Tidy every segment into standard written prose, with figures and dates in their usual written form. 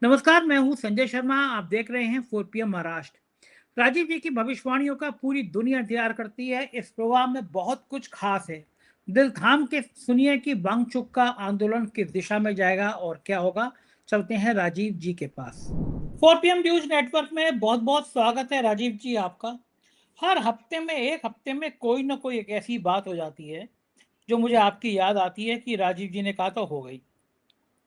नमस्कार, मैं हूं संजय शर्मा। आप देख रहे हैं 4 PM महाराष्ट्र। राजीव जी की भविष्यवाणियों का पूरी दुनिया इंतजार करती है। इस प्रोग्राम में बहुत कुछ खास है। दिल थाम के सुनिए कि वांगचुक का आंदोलन किस दिशा में जाएगा और क्या होगा। चलते हैं राजीव जी के पास। 4 PM न्यूज नेटवर्क में बहुत बहुत स्वागत है राजीव जी आपका। हर हफ्ते में एक हफ्ते में कोई ना कोई एक ऐसी बात हो जाती है जो मुझे आपकी याद आती है कि राजीव जी ने कहा तो हो गई।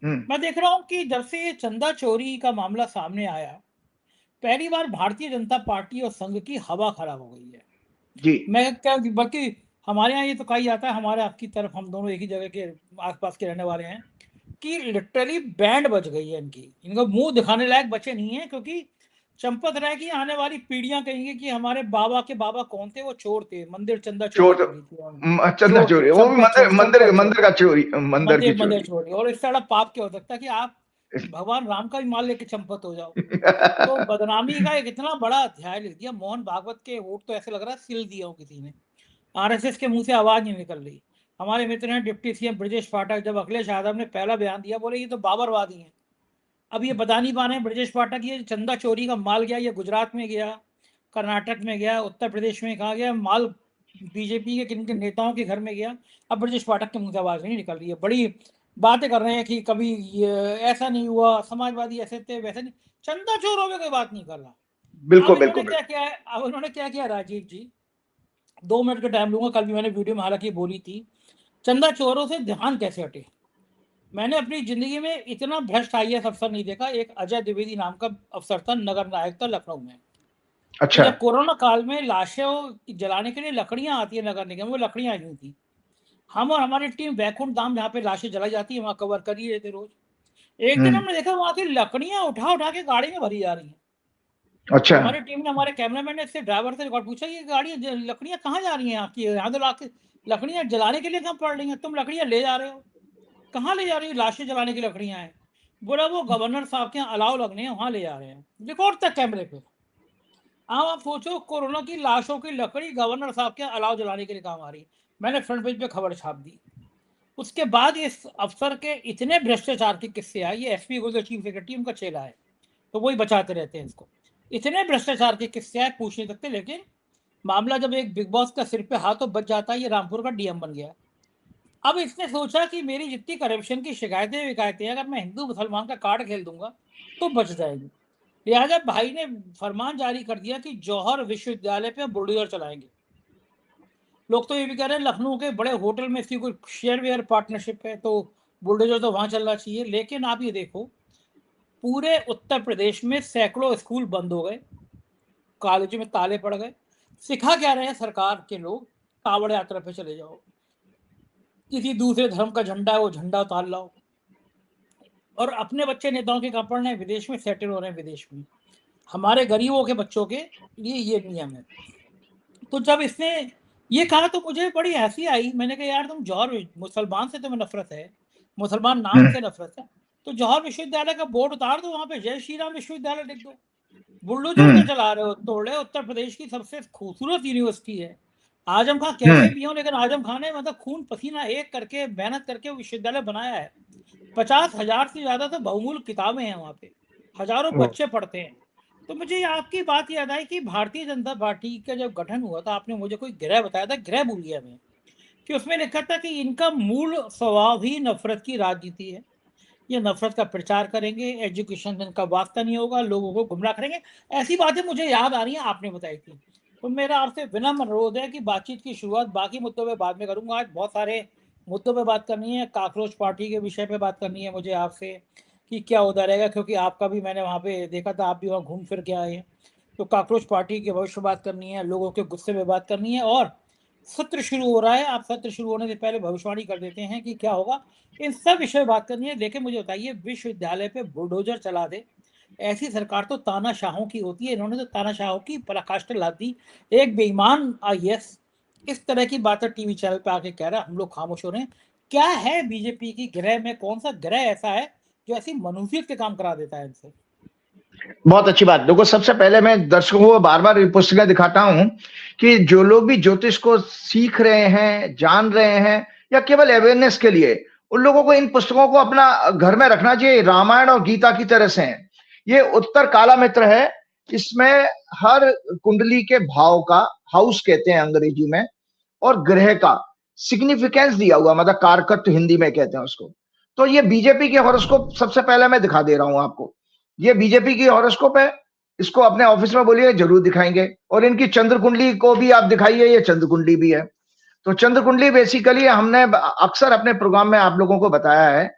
हम्म। मैं देख रहा हूँ कि जब से ये चंदा चोरी का मामला सामने आया, पहली बार भारतीय जनता पार्टी और संघ की हवा खराब हो गई है। जी। मैं क्या, बल्कि हमारे यहाँ ये तो कहा जाता है, हमारे आपकी तरफ, हम दोनों एक ही जगह के आसपास के रहने वाले हैं, कि लिटरली बैंड बज गई है इनकी। इनको मुंह दिखाने लायक बचे नहीं है, क्योंकि चंपत राय की आने वाली पीढ़ियां कहेंगे कि हमारे बाबा के बाबा कौन थे, वो चोर थे, मंदिर चंदा चोरी चोर। करी थी उन्होंने। चंदा चोर थे, चोरी, वो भी चंपत मंदिर चोर, मंदिर चंपत चोर, मंदिर का चोरी, मंदिर की मंदिर मंदिर चोरी। चोरी। और इससे बड़ा पाप क्या हो सकता है कि आप भगवान राम का भी माल लेके चंपत हो जाओ। तो बदनामी का एक इतना बड़ा अध्याय लिख दिया। मोहन भागवत के वोट तो ऐसे लग रहा है सिल दिया हो किसी ने। आरएसएस के मुंह से आवाज नहीं निकल रही। हमारे मित्र हैं डिप्टी सीएम ब्रजेश पाठक, जब अखिलेश यादव ने पहला बयान दिया, बोले ये तो बाबरवादी हैं। अब ये बता नहीं पा रहे हैं ब्रजेश पाठक, ये चंदा चोरी का माल गया, ये गुजरात में गया, कर्नाटक में गया, उत्तर प्रदेश में कहा गया, माल बीजेपी के किन किन नेताओं के घर में गया। अब ब्रजेश पाठक के मुंह से आवाज नहीं निकल रही है। बड़ी बातें कर रहे हैं कि कभी ये ऐसा नहीं हुआ, समाजवादी ऐसे थे वैसे नहीं। चंदा चोरों में कोई बात नहीं कर रहा। अब बिल्कुल इन्होंने बिल्कुल क्या बिल्कुल। किया है, अब इन्होंने क्या किया राजीव जी, 2 मिनट का टाइम लूंगा। कल भी मैंने वीडियो में हालांकि बोली थी, चंदा चोरों से ध्यान कैसे हटे। मैंने अपनी जिंदगी में इतना भ्रष्ट आईएएस अफसर नहीं देखा। एक अजय द्विवेदी नाम का अफसर था, नगर नायक था लखनऊ में। तो अच्छा। जब कोरोना काल में लाशों जलाने के लिए लकड़ियां आती है नगर निगम, वो लकड़ियां आई थी। हम और हमारी टीम वैकुंठ धाम, जहाँ पे लाशें जलाई जाती है, वहां कवर कर ही रहते रोज। एक दिन हम्म। हमने देखा वहां की लकड़ियां उठा उठा के गाड़ी में भरी जा रही हैं। अच्छा। हमारी टीम ने, हमारे कैमरामैन ने इससे ड्राइवर से रिकॉर्ड पूछा, ये गाड़ी लकड़ियां कहाँ जा रही हैं आपकी, यहाँ तो लाके लकड़ियां जलाने के लिए कहाँ पड़ रही हैं, तुम लकड़ियां ले जा रहे हो, कहाँ ले जा रही हो, लाशें जलाने की लकड़ियां हैं। बोला वो गवर्नर साहब के यहाँ अलाव लगने हैं, वहां ले जा रहे हैं। रिकॉर्ड तक कैमरे पे। अब आप सोचो, कोरोना की लाशों की लकड़ी गवर्नर साहब के अलाव जलाने के लिए काम आ रही है। मैंने फ्रंट पेज पे खबर छाप दी। उसके बाद इस अफसर के इतने भ्रष्टाचार के किस्से आए। ये एसपी गुजर चीफ सेक्रेटरी उनका चेला है, तो वही बचाते रहते हैं इसको। इतने भ्रष्टाचार के किस्से आए पूछ नहीं सकते। लेकिन मामला जब एक बिग बॉस का सिर पे हाथों बच जाता है, ये रामपुर का डीएम बन गया। अब इसने सोचा कि मेरी जितनी करप्शन की शिकायतें विकायतें, अगर मैं हिंदू मुसलमान का कार्ड खेल दूंगा तो बच जाएगी। लिहाजा भाई ने फरमान जारी कर दिया कि जौहर विश्वविद्यालय पे बुलडोजर चलाएंगे। लोग तो ये भी कह रहे हैं लखनऊ के बड़े होटल में इसकी कोई शेयर वेयर पार्टनरशिप है, तो बुलडोजर तो वहां चलना चाहिए। लेकिन आप ये देखो, पूरे उत्तर प्रदेश में सैकड़ों स्कूल बंद हो गए, कॉलेज में ताले पड़ गए। सिखा क्या रहे हैं सरकार के लोग, कावड़ यात्रा पे चले जाओ, किसी दूसरे धर्म का झंडा है वो झंडा उतार लाओ, और अपने बच्चे नेताओं के कहाँ पढ़ रहे हैं, विदेश में सेटल हो रहे हैं विदेश में। हमारे गरीबों के बच्चों के लिए ये नियम है। तो जब इसने ये कहा तो मुझे बड़ी हंसी आई। मैंने कहा यार, तुम जौहर, मुसलमान से तुम्हें नफरत है, मुसलमान नाम हम्म। से नफरत है, तो जौहर विश्वविद्यालय का बोर्ड उतार दो, वहां पे जय श्री राम विश्वविद्यालय लिख दो। बुलडोजर तो हम्म। चला रहे हो, तोड़ रहे हो उत्तर प्रदेश की सबसे खूबसूरत यूनिवर्सिटी है। आजम खान कैसे हम्म। भी हो, लेकिन आजम खान ने मतलब खून पसीना एक करके मेहनत करके विश्वविद्यालय बनाया है। 50,000 से ज्यादा तो बहुमूल्य किताबें हैं वहां पे, हजारों ओ, बच्चे पढ़ते हैं। तो मुझे आपकी बात याद आई कि भारतीय जनता पार्टी का जब गठन हुआ था, आपने मुझे कोई ग्रह बताया था, ग्रह भूल गया मैं, कि उसमें लिखा था कि इनका मूल स्वभाव ही नफरत की राजनीति है। ये नफरत का प्रचार करेंगे, एजुकेशन में इनका वास्ता नहीं होगा, लोगों को गुमराह करेंगे। ऐसी बातें मुझे याद आ रही हैं, आपने बताई थी। तो मेरा आपसे विनम्र अनुरोध है कि बातचीत की शुरुआत बाकी मुद्दों पे बाद में करूंगा। आज बहुत सारे मुद्दों पे बात करनी है। काकरोच पार्टी के विषय पे बात करनी है मुझे आपसे, कि क्या होता रहेगा, क्योंकि आपका भी मैंने वहाँ पे देखा था, आप भी वहाँ घूम फिर के आए हैं। तो काकरोच पार्टी के भविष्य बात करनी है, लोगों के गुस्से में बात करनी है। और सत्र शुरू हो रहा है, आप सत्र शुरू होने से पहले भविष्यवाणी कर देते हैं कि क्या होगा, इन सब विषय बात करनी है। लेकिन मुझे बताइए, विश्वविद्यालय पे बुलडोजर चला दे, ऐसी सरकार तो तानाशाहों की होती है। इन्होंने तो तानाशाहों की पराकाष्ठा ला दी। एक बेईमान आईएएस इस तरह की बातें टीवी चैनल पे आके कह रहा है, हम लोग खामोश हो रहे हैं। क्या है बीजेपी की ग्रह में, कौन सा ग्रह ऐसा है जो ऐसी मनुष्यत के काम करा देता है इनसे। बहुत अच्छी बात। देखो, सबसे पहले मैं दर्शकों को बार बार पुस्तकें दिखाता हूं कि जो लोग भी ज्योतिष को सीख रहे हैं, जान रहे हैं, या केवल अवेयरनेस के लिए, उन लोगों को इन पुस्तकों को अपना घर में रखना चाहिए, रामायण और गीता की तरह से हैं। ये उत्तर काला मित्र है, इसमें हर कुंडली के भाव का, हाउस कहते हैं अंग्रेजी में, और ग्रह का सिग्निफिकेंस दिया हुआ, मतलब कारकत्व हिंदी में कहते हैं उसको। तो ये बीजेपी के हॉरोस्कोप सबसे पहले मैं दिखा दे रहा हूं आपको। ये बीजेपी की हॉरोस्कोप है, इसको अपने ऑफिस में बोलिए, जरूर दिखाएंगे। और इनकी चंद्र कुंडली को भी आप दिखाइए, ये चंद्र कुंडली भी है। तो चंद्र कुंडली बेसिकली हमने अक्सर अपने प्रोग्राम में आप लोगों को बताया है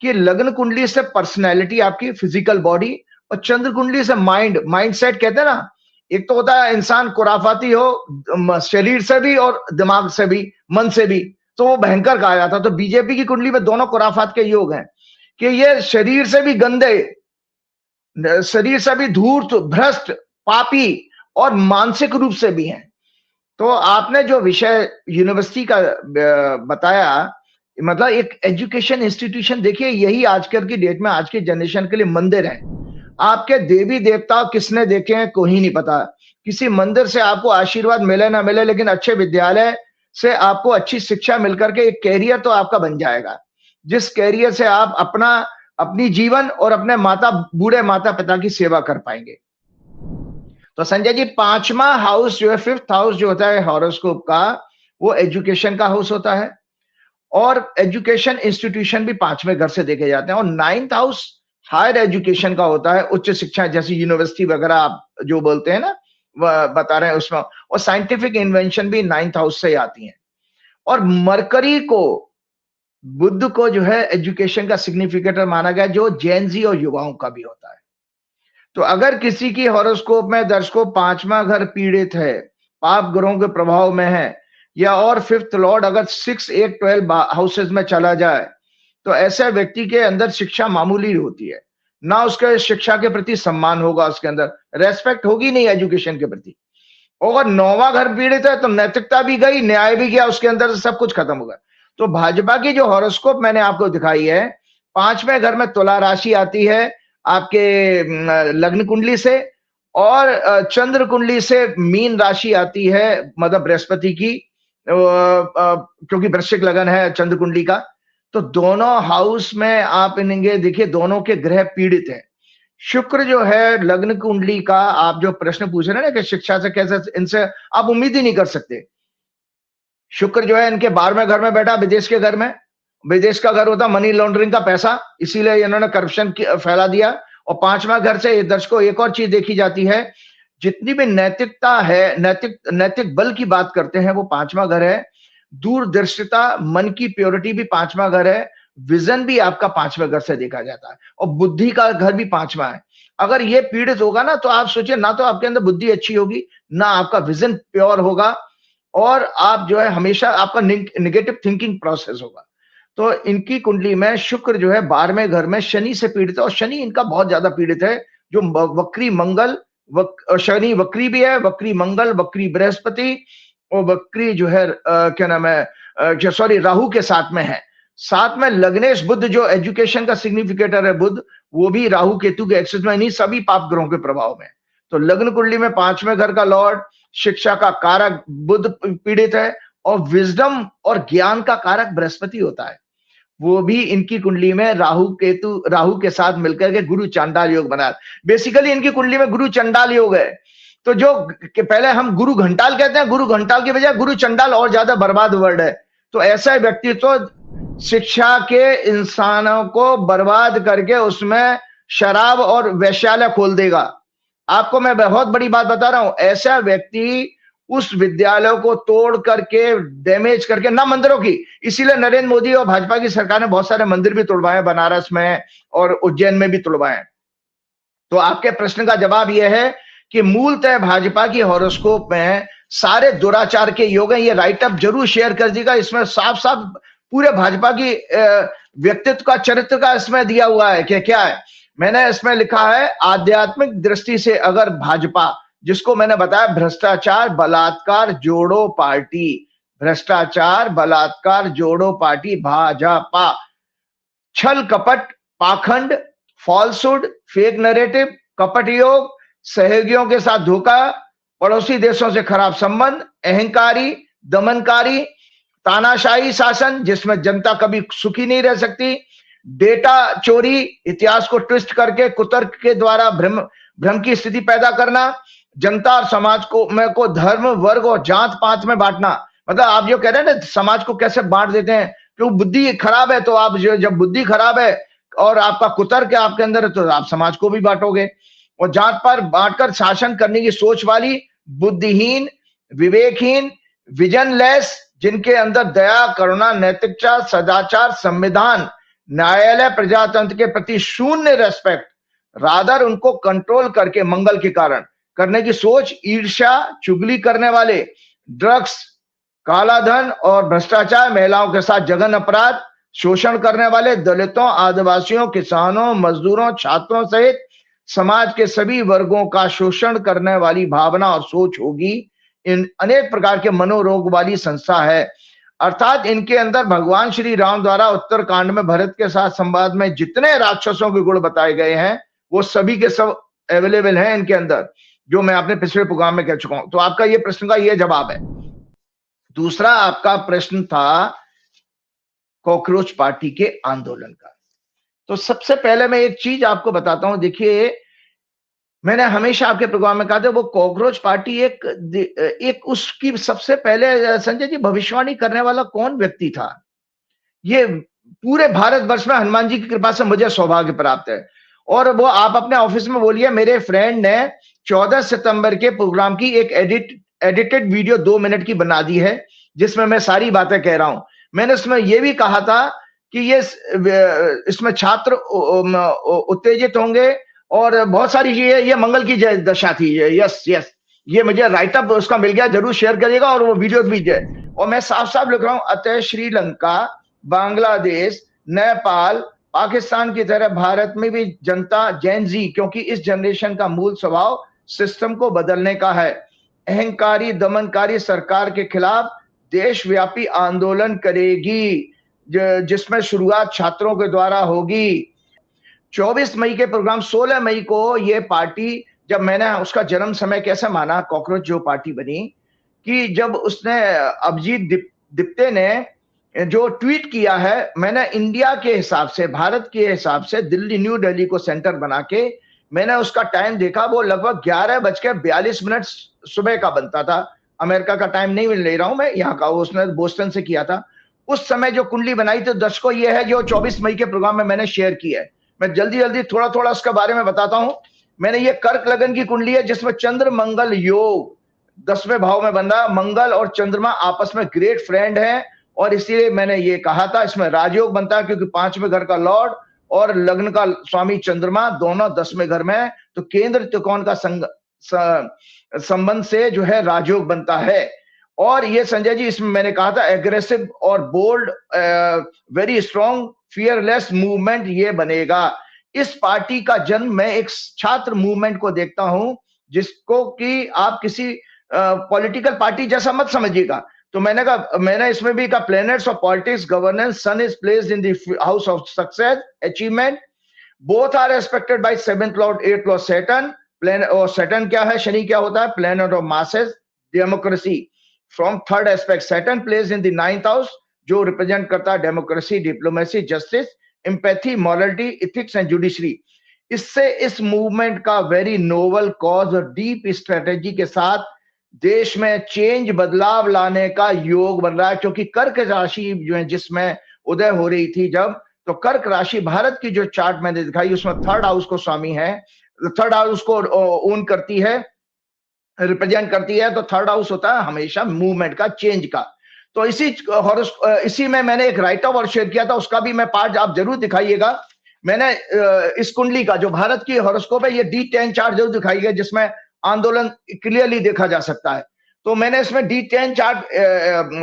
कि लग्न कुंडली से पर्सनैलिटी, आपकी फिजिकल बॉडी, और चंद्र कुंडली से माइंड, माइंडसेट कहते हैं ना। एक तो होता है इंसान खुराफाती हो शरीर से भी और दिमाग से भी, मन से भी, तो वो भयंकर कहा जाता। तो बीजेपी की कुंडली में दोनों खुराफात के योग हैं कि ये शरीर से भी गंदे, शरीर से भी धूर्त, भ्रष्ट, पापी, और मानसिक रूप से भी हैं। तो आपने जो विषय यूनिवर्सिटी का बताया, मतलब एक एजुकेशन इंस्टीट्यूशन, देखिए यही आजकल की डेट में, आज के जनरेशन के लिए मंदिर है। आपके देवी देवता किसने देखे हैं कोई नहीं पता। किसी मंदिर से आपको आशीर्वाद मिले ना मिले, लेकिन अच्छे विद्यालय से आपको अच्छी शिक्षा मिलकर के एक कैरियर तो आपका बन जाएगा, जिस कैरियर से आप अपनी जीवन और अपने बूढ़े माता पिता की सेवा कर पाएंगे। तो संजय जी, 5वां हाउस जो है, 5th हाउस जो होता है हॉरोस्कोप का, वो एजुकेशन का हाउस होता है, और एजुकेशन इंस्टीट्यूशन भी 5वें घर से देखे जाते हैं। और 9th हाउस हायर एजुकेशन का होता है, उच्च शिक्षा, जैसे यूनिवर्सिटी वगैरह आप जो बोलते हैं ना, बता रहे हैं उसमें। और साइंटिफिक इन्वेंशन भी 9th हाउस से आती हैं। और मरकरी को, बुध को जो है एजुकेशन का सिग्निफिकेटर माना गया, जो जेनजी और युवाओं का भी होता है। तो अगर किसी की हॉरोस्कोप में दर्शकों 5वां घर पीड़ित है, पाप ग्रहों के प्रभाव में है, या और 5th लॉर्ड अगर 6, 8, 12 हाउसेस में चला जाए, तो ऐसे व्यक्ति के अंदर शिक्षा मामूली होती है ना, उसके शिक्षा के प्रति सम्मान होगा, उसके अंदर रेस्पेक्ट होगी नहीं एजुकेशन के प्रति। और 9वां घर पीड़ित है तो नैतिकता भी गई, न्याय भी गया, उसके अंदर सब कुछ खत्म होगा। तो भाजपा की जो हॉरोस्कोप मैंने आपको दिखाई है, 5वें घर में तुला राशि आती है आपके लग्न कुंडली से, और चंद्र कुंडली से मीन राशि आती है, मतलब बृहस्पति की, क्योंकि वृश्चिक लगन है चंद्र कुंडली का। तो दोनों हाउस में आप इनके देखिए, दोनों के ग्रह पीड़ित हैं। शुक्र जो है लग्न कुंडली का, आप जो प्रश्न पूछ रहे हैं ना कि शिक्षा से कैसे, इनसे आप उम्मीद ही नहीं कर सकते। शुक्र जो है इनके 12वें घर में बैठा, विदेश के घर में। विदेश का घर होता मनी लॉन्ड्रिंग का पैसा, इसीलिए इन्होंने करप्शन फैला दिया। और 5वां घर से दर्शकों एक और चीज देखी जाती है, जितनी भी नैतिकता है, नैतिक बल की बात करते हैं, वो 5वां घर है। दूरदर्शिता, मन की प्योरिटी भी 5वां घर है। विजन भी आपका 5वें घर से देखा जाता है, और बुद्धि का घर भी 5वां है। अगर ये पीड़ित होगा ना, तो आप सोचिए, ना तो आपके अंदर बुद्धि अच्छी होगी, ना आपका विजन प्योर होगा, और आप जो है हमेशा आपका निगेटिव थिंकिंग प्रोसेस होगा। तो इनकी कुंडली में शुक्र जो है 12वें घर में शनि से पीड़ित है, और शनि इनका बहुत ज्यादा पीड़ित है, जो वक्री मंगल, शनि वक्री भी है, वक्री मंगल, वक्री बृहस्पति, और वक्री जो है क्या नाम है, सॉरी, राहु के साथ में है। साथ में लग्नेश बुध, जो एजुकेशन का सिग्निफिकेटर है बुध, वो भी राहु केतु के एक्सिस में, नहीं सभी पाप ग्रहों के प्रभाव में। तो लग्न कुंडली में 5वें घर का लॉर्ड, शिक्षा का कारक बुध पीड़ित है, और विजडम और ज्ञान का कारक बृहस्पति होता है, वो भी इनकी कुंडली में राहु के साथ मिलकर के गुरु चांडाल योग बना। बेसिकली इनकी कुंडली में गुरु चंडाल योग है। तो जो पहले हम गुरु घंटाल कहते हैं, गुरु घंटाल की बजाय गुरु चंडाल और ज्यादा बर्बाद वर्ड है। तो ऐसा व्यक्ति तो शिक्षा के इंसानों को बर्बाद करके उसमें शराब और वैश्यालय खोल देगा। आपको मैं बहुत बड़ी बात बता रहा हूं, ऐसा व्यक्ति उस विद्यालय को तोड़ करके, डैमेज करके, ना मंदिरों की, इसीलिए नरेंद्र मोदी और भाजपा की सरकार ने बहुत सारे मंदिर भी तोड़वाए, बनारस में और उज्जैन में भी तोड़वाए। तो आपके प्रश्न का जवाब यह है कि मूलतः भाजपा की हॉरोस्कोप में सारे दुराचार के योग हैं। ये राइटअप जरूर शेयर कर दीजिएगा, इसमें साफ साफ पूरे भाजपा की व्यक्तित्व का, चरित्र का इसमें दिया हुआ है कि क्या है। मैंने इसमें लिखा है, आध्यात्मिक दृष्टि से अगर भाजपा, जिसको मैंने बताया भ्रष्टाचार बलात्कार जोड़ो पार्टी, भ्रष्टाचार बलात्कार जोड़ो पार्टी भाजपा, छल कपट पाखंड, फॉल्सहुड, फेक नैरेटिव, कपट योग, सहयोगियों के साथ धोखा, पड़ोसी देशों से खराब संबंध, अहंकारी, दमनकारी, तानाशाही शासन जिसमें जनता कभी सुखी नहीं रह सकती, डेटा चोरी, इतिहास को ट्विस्ट करके कुतर्क के द्वारा भ्रम की स्थिति पैदा करना, जनता और समाज को धर्म, वर्ग और जात पात में बांटना। मतलब आप जो कह रहे हैं ना समाज को कैसे बांट देते हैं, क्योंकि बुद्धि खराब है, तो आप जब बुद्धि खराब है और आपका कुतर्क है आपके अंदर, तो आप समाज को भी बांटोगे। और जात पर बांटकर शासन करने की सोच वाली, बुद्धिहीन, विवेकहीन, विजनलेस, जिनके अंदर दया, करुणा, नैतिकता, सदाचार, संविधान, न्यायालय, प्रजातंत्र के प्रति शून्य रेस्पेक्ट, रादर उनको कंट्रोल करके मंगल के कारण करने की सोच, ईर्ष्या, चुगली करने वाले, ड्रग्स, काला धन और भ्रष्टाचार, महिलाओं के साथ जघन्य अपराध, शोषण करने वाले, दलितों, आदिवासियों, किसानों, मजदूरों, छात्रों सहित समाज के सभी वर्गों का शोषण करने वाली भावना और सोच होगी। इन अनेक प्रकार के मनोरोग वाली संस्था है। अर्थात इनके अंदर भगवान श्री राम द्वारा उत्तरकांड में भरत के साथ संवाद में जितने राक्षसों के गुण बताए गए हैं वो सभी के सब अवेलेबल हैं इनके अंदर, जो मैं अपने पिछले प्रोग्राम में कह चुका हूं। तो आपका ये प्रश्न का ये जवाब है। दूसरा आपका प्रश्न था कॉकरोच पार्टी के आंदोलन का। तो सबसे पहले मैं एक चीज आपको बताता हूं। देखिए, मैंने हमेशा आपके प्रोग्राम में कहा था वो कॉकरोच पार्टी एक उसकी सबसे पहले संजय जी भविष्यवाणी करने वाला कौन व्यक्ति था। ये पूरे भारतवर्ष में हनुमान जी की कृपा से मुझे सौभाग्य प्राप्त है। और वो आप अपने ऑफिस में बोलिए, मेरे फ्रेंड ने 14 सितंबर के प्रोग्राम की एक एडिटेड वीडियो 2 मिनट की बना दी है, जिसमें मैं सारी बातें कह रहा हूं। मैंने उसमें यह भी कहा था कि इसमें छात्र उत्तेजित होंगे और बहुत सारी चीजें, ये मंगल की दशा थी। यस, ये मुझे राइटअप उसका मिल गया, जरूर शेयर करिएगा और वो वीडियो भी है। और मैं साफ साफ लिख रहा हूं, अतः श्रीलंका, बांग्लादेश, नेपाल, पाकिस्तान की तरह भारत में भी जनता जेन जी, क्योंकि इस जनरेशन का मूल स्वभाव सिस्टम को बदलने का है, अहंकारी दमनकारी सरकार के खिलाफ देशव्यापी आंदोलन करेगी, जिसमें शुरुआत छात्रों के द्वारा होगी। 24 मई के प्रोग्राम 16 मई को ये पार्टी, जब मैंने उसका जन्म समय कैसे माना, कॉकरोच जो पार्टी बनी, कि जब उसने अभिजीत दिप्ते ने जो ट्वीट किया है, मैंने इंडिया के हिसाब से, भारत के हिसाब से दिल्ली, न्यू दिल्ली को सेंटर बना के मैंने उसका टाइम देखा, वो लगभग 11:42 सुबह का बनता था। अमेरिका का टाइम नहीं ले रहा हूं मैं, यहाँ का, उसने बोस्टन से किया था। उस समय जो कुंडली बनाई थी दर्शकों, ये है जो 24 मई के प्रोग्राम में मैंने शेयर की है। मैं जल्दी जल्दी थोड़ा थोड़ा उसके बारे में बताता हूं। मैंने ये कर्क लगन की कुंडली है, जिसमें चंद्र मंगल योग 10वें भाव में बन रहा। मंगल और चंद्रमा आपस में ग्रेट फ्रेंड हैं, और इसीलिए मैंने ये कहा था इसमें राजयोग बनता है, क्योंकि 5वें घर का लॉर्ड और लग्न का स्वामी चंद्रमा दोनों 10वें घर में है, तो केंद्र त्रिकोण का संबंध से जो है राजयोग बनता है। और ये संजय जी, इसमें मैंने कहा था एग्रेसिव और bold, very strong, fearless movement ये बनेगा। इस पार्टी का जन्म मैं एक छात्र मूवमेंट को देखता हूं, जिसको कि आप किसी पॉलिटिकल पार्टी जैसा मत समझिएगा। तो मैंने कहा, मैंने इसमें भी कहा, planets of politics, governance, sun is placed in the house of success, achievement, both are respected by 7th lord, 8th lord Saturn. और सैटर्न क्या है, शनि क्या होता है, planet of masses, democracy. From 3rd aspect, Saturn place in the 9th house, जो represent करता है democracy, diplomacy, justice, empathy, morality, ethics and judiciary. इससे इस मूवमेंट का वेरी नोबल कॉज और डीप स्ट्रेटेजी के साथ देश में चेंज, बदलाव लाने का योग बन रहा है। क्योंकि कर्क राशि जो है जिसमें उदय हो रही थी जब, तो कर्क राशि भारत की जो चार्ट मैंने दिखाई, उसमें 3rd हाउस को स्वामी है, 3rd हाउस को ओन करती है, रिप्रेजेंट करती है। तो 3rd हाउस होता है हमेशा मूवमेंट का, चेंज का। तो इसी में मैंने एक राइट ऑफ और शेयर किया था, उसका भी मैं पार्ट आप जरूर दिखाइएगा। मैंने इस कुंडली का जो भारत की हॉरोस्कोप है, ये D10 चार्ट जरूर दिखाइएगा, जिसमें आंदोलन क्लियरली देखा जा सकता है। तो मैंने इसमें D10 चार्ट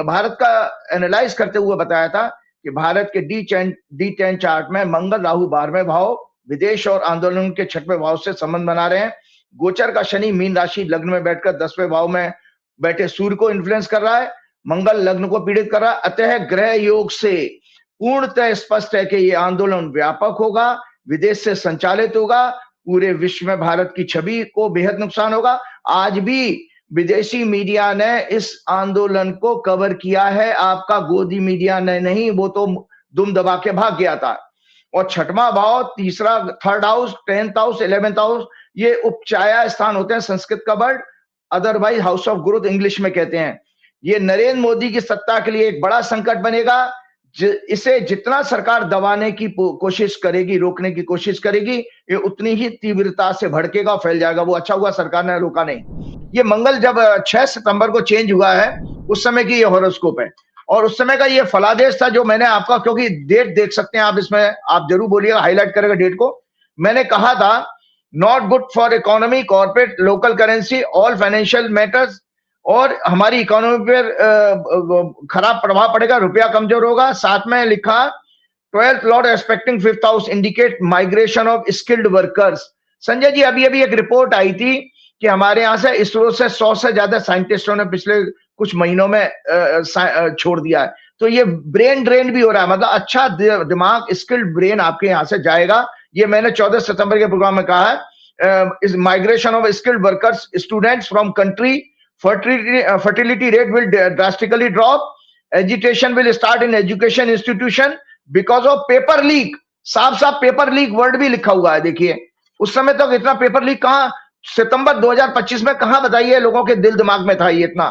भारत का एनालाइज करते हुए बताया था कि भारत के D10 चार्ट में मंगल राहु 12वें भाव, विदेश और आंदोलन के 6वें भाव से संबंध बना रहे हैं। गोचर का शनि मीन राशि लग्न में बैठकर 10वें भाव में बैठे सूर्य को इन्फ्लुएंस कर रहा है, मंगल लग्न को पीड़ित कर रहा है। अतः ग्रह योग से पूर्णतः स्पष्ट है कि यह आंदोलन व्यापक होगा, विदेश से संचालित होगा, पूरे विश्व में भारत की छवि को बेहद नुकसान होगा। आज भी विदेशी मीडिया ने इस आंदोलन को कवर किया है, आपका गोदी मीडिया ने नहीं, वो तो दुम दबा के भाग गया था। और छठवां भाव, तीसरा, third house, 10th house, 11th house, ये उपचाया स्थान होते हैं, संस्कृत का word, otherwise house of growth English में कहते हैं। ये नरेंद्र मोदी की सत्ता के लिए एक बड़ा संकट बनेगा। इसे जितना सरकार दबाने की कोशिश करेगी, रोकने की कोशिश करेगी, ये उतनी ही तीव्रता से भड़केगा, फैल जाएगा। वो अच्छा हुआ सरकार ने रोका नहीं। ये मंगल जब 6 सितंबर को चेंज हुआ है, उस समय की ये हॉरोस्कोप है, और उस समय का ये फलादेश था जो मैंने आपका, क्योंकि डेट देख सकते हैं आप इसमें, आप जरूर बोलिएगा, हाईलाइट करेगा डेट को। मैंने कहा था not good for economy, corporate, local currency, all financial matters, और हमारी इकोनॉमी पर खराब प्रभाव पड़ेगा, रुपया कमजोर होगा। साथ में लिखा 12th lord expecting 5th house indicate migration of skilled workers. Sanjay ji, अभी अभी एक रिपोर्ट आई थी कि हमारे यहाँ से इसरो से 100 से ज्यादा साइंटिस्टों ने पिछले कुछ महीनों में छोड़ दिया है। तो ये ब्रेन ड्रेन भी हो रहा है, मतलब अच्छा दिमाग, स्किल्ड ब्रेन आपके यहाँ से जाएगा। ये मैंने 14 सितंबर के प्रोग्राम में कहा है। इस migration of skilled workers, students from country, fertility rate will drastically drop, agitation will start in education institution because of paper leak। साफ साफ पेपर लीक वर्ड भी लिखा हुआ है। देखिए उस समय तक इतना पेपर लीक कहां, सितंबर 2025 में कहां, बताइए, लोगों के दिल दिमाग में था ये इतना।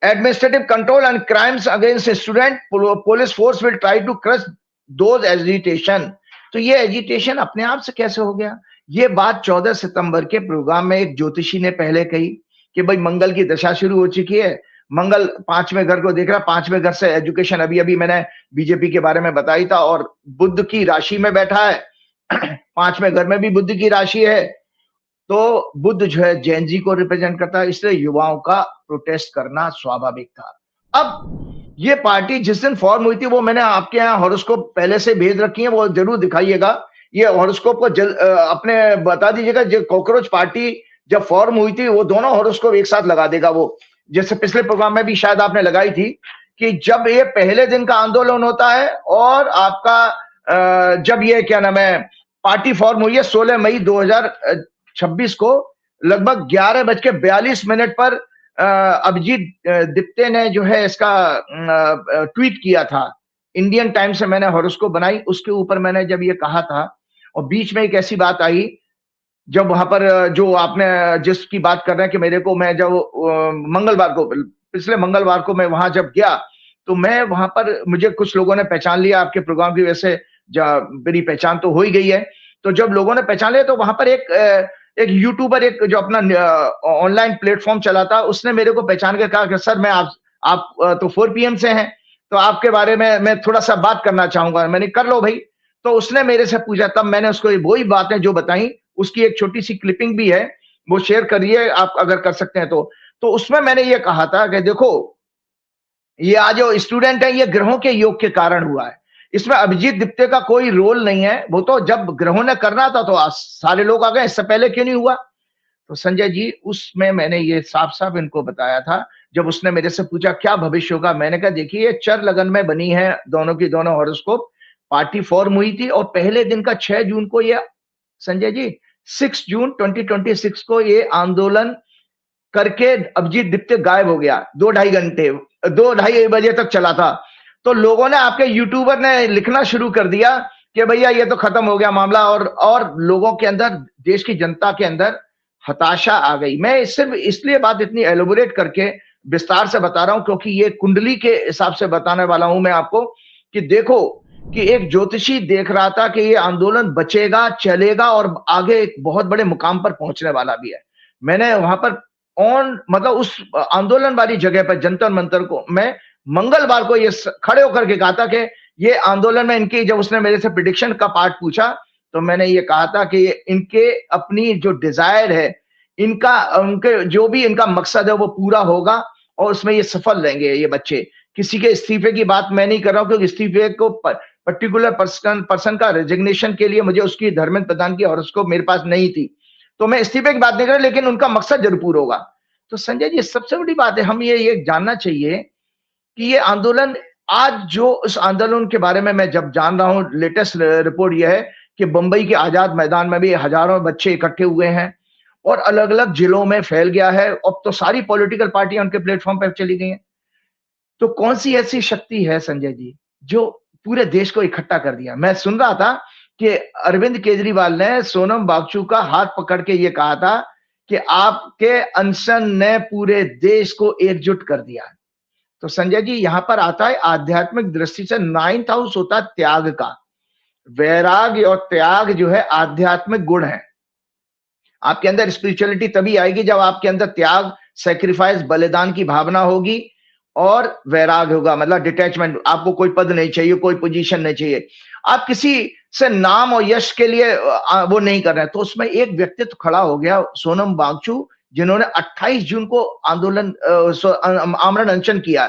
Administrative control and crimes against student, police force will try to crush those agitation. तो ये एजिटेशन अपने आप से कैसे हो गया? ये बात 14 सितंबर के प्रोग्राम में एक ज्योतिषी ने पहले कही कि भाई मंगल की दशा शुरू हो चुकी है, मंगल 5वें घर को देख रहा, 5वें घर से एजुकेशन, अभी अभी मैंने बीजेपी के बारे में बताई था, और बुध की राशि में बैठा है, 5वें घर में भी बुध की राशि है। तो बुध जो है जैन जी को रिप्रेजेंट करता है, इसलिए युवाओं का प्रोटेस्ट करना स्वाभाविक था। अब ये पार्टी जिस दिन फॉर्म हुई थी, वो मैंने आपके यहाँ हॉरोस्कोप पहले से भेज रखी है, वो जरूर दिखाइएगा। ये हॉरोस्कोप को अपने बता दीजिएगा, जो कॉकरोच पार्टी जब फॉर्म हुई थी, वो दोनों हॉरोस्कोप एक साथ लगा देगा। वो जैसे पिछले प्रोग्राम में भी शायद आपने लगाई थी कि जब ये पहले दिन का आंदोलन होता है और आपका जब ये क्या नाम है पार्टी फॉर्म हुई है 16 मई 2026 को लगभग 11:42 पर अभिजीत दिप्ते ने जो है इसका ट्वीट किया था। इंडियन टाइम से मैंने हॉरोस्कोप बनाई, उसके ऊपर मैंने जब ये कहा था, और बीच में एक ऐसी बात आई जब वहां पर जो आपने जिसकी बात कर रहे हैं कि मेरे को, मैं जब मंगलवार को, पिछले मंगलवार को मैं वहां जब गया, तो मैं वहां पर, मुझे कुछ लोगों ने पहचान लिया आपके प्रोग्राम की वजह से, मेरी पहचान तो हो ही गई है। तो जब लोगों ने पहचान लिया, तो वहां पर एक यूट्यूबर, एक जो अपना ऑनलाइन प्लेटफॉर्म चलाता, उसने मेरे को पहचान के कहा कि सर मैं आप तो 4 PM से हैं, तो आपके बारे में मैं थोड़ा सा बात करना चाहूंगा। मैंने कर लो भाई। तो उसने मेरे से पूछा, तब मैंने उसको वही बातें जो बताई, उसकी एक छोटी सी क्लिपिंग भी है, वो शेयर करिए आप अगर कर सकते हैं तो उसमें मैंने ये कहा था कि देखो ये आज जो स्टूडेंट है, ये ग्रहों के योग के कारण हुआ है, इसमें अभिजीत दिप्ते का कोई रोल नहीं है। वो तो जब ग्रहों ने करना था तो सारे लोग आ गए, इससे पहले क्यों नहीं हुआ? तो संजय जी उसमें मैंने ये साफ साफ इनको बताया था। जब उसने मेरे से पूछा क्या भविष्य होगा, मैंने कहा देखिए ये चर लगन में बनी है दोनों की दोनों हॉरोस्कोप। पार्टी फॉर्म हुई थी और पहले दिन का 6 जून को ये, संजय जी 6 जून 2026 को ये आंदोलन करके अभिजीत दिप्ते गायब हो गया। 2-2.5 घंटे, 2-2.5 बजे तक चला था। तो लोगों ने, आपके यूट्यूबर ने लिखना शुरू कर दिया कि भैया ये तो खत्म हो गया मामला, और लोगों के अंदर, देश की जनता के अंदर हताशा आ गई। मैं सिर्फ इसलिए बात इतनी एलोबोरेट करके विस्तार से बता रहा हूं क्योंकि ये कुंडली के हिसाब से बताने वाला हूं मैं आपको कि देखो कि एक ज्योतिषी देख रहा था कि ये आंदोलन बचेगा, चलेगा और आगे एक बहुत बड़े मुकाम पर पहुंचने वाला भी है। मैंने वहां पर मतलब उस आंदोलन वाली जगह पर जंतर मंतर को मैं मंगलवार को ये खड़े होकर के कहा था कि ये आंदोलन में इनकी, जब उसने मेरे से प्रिडिक्शन का पार्ट पूछा तो मैंने ये कहा था कि इनके अपनी जो डिजायर है, इनका, उनके जो भी इनका मकसद है वो पूरा होगा और उसमें ये सफल रहेंगे ये बच्चे। किसी के इस्तीफे की बात मैं नहीं कर रहा हूं क्योंकि इस्तीफे को पर्टिकुलर पर्सन का रेजिग्नेशन के लिए मुझे उसकी धर्मेंद्र प्रधान की हॉरोस्कोप मेरे पास नहीं थी, तो मैं इस्तीफे की बात नहीं कर रहा, लेकिन उनका मकसद जरूर पूरा होगा। तो संजय जी सबसे बड़ी बात है, हम ये जानना चाहिए कि ये आंदोलन, आज जो इस आंदोलन के बारे में मैं जब जान रहा हूं, लेटेस्ट रिपोर्ट यह है कि बंबई के आजाद मैदान में भी हजारों बच्चे इकट्ठे हुए हैं और अलग अलग जिलों में फैल गया है। अब तो सारी पॉलिटिकल पार्टियां उनके प्लेटफॉर्म पर चली गई हैं। तो कौन सी ऐसी शक्ति है संजय जी जो पूरे देश को इकट्ठा कर दिया? मैं सुन रहा था कि अरविंद केजरीवाल ने सोनम बागचू का हाथ पकड़ के ये कहा था कि आपके अनशन ने पूरे देश को एकजुट कर दिया। तो संजय जी यहां पर आता है आध्यात्मिक दृष्टि से 9th हाउस होता है त्याग का। वैराग्य और त्याग जो है आध्यात्मिक गुण है। आपके अंदर स्पिरिचुअलिटी तभी आएगी जब आपके अंदर त्याग, सैक्रिफाइस, बलिदान की भावना होगी और वैराग होगा, मतलब डिटैचमेंट। आपको कोई पद नहीं चाहिए, कोई पोजीशन नहीं चाहिए, आप किसी से नाम और यश के लिए वो नहीं कर रहे हैं। तो उसमें एक व्यक्तित्व खड़ा हो गया, सोनम बागचू, जिन्होंने 28 जून को आंदोलन आमरण अनशन किया।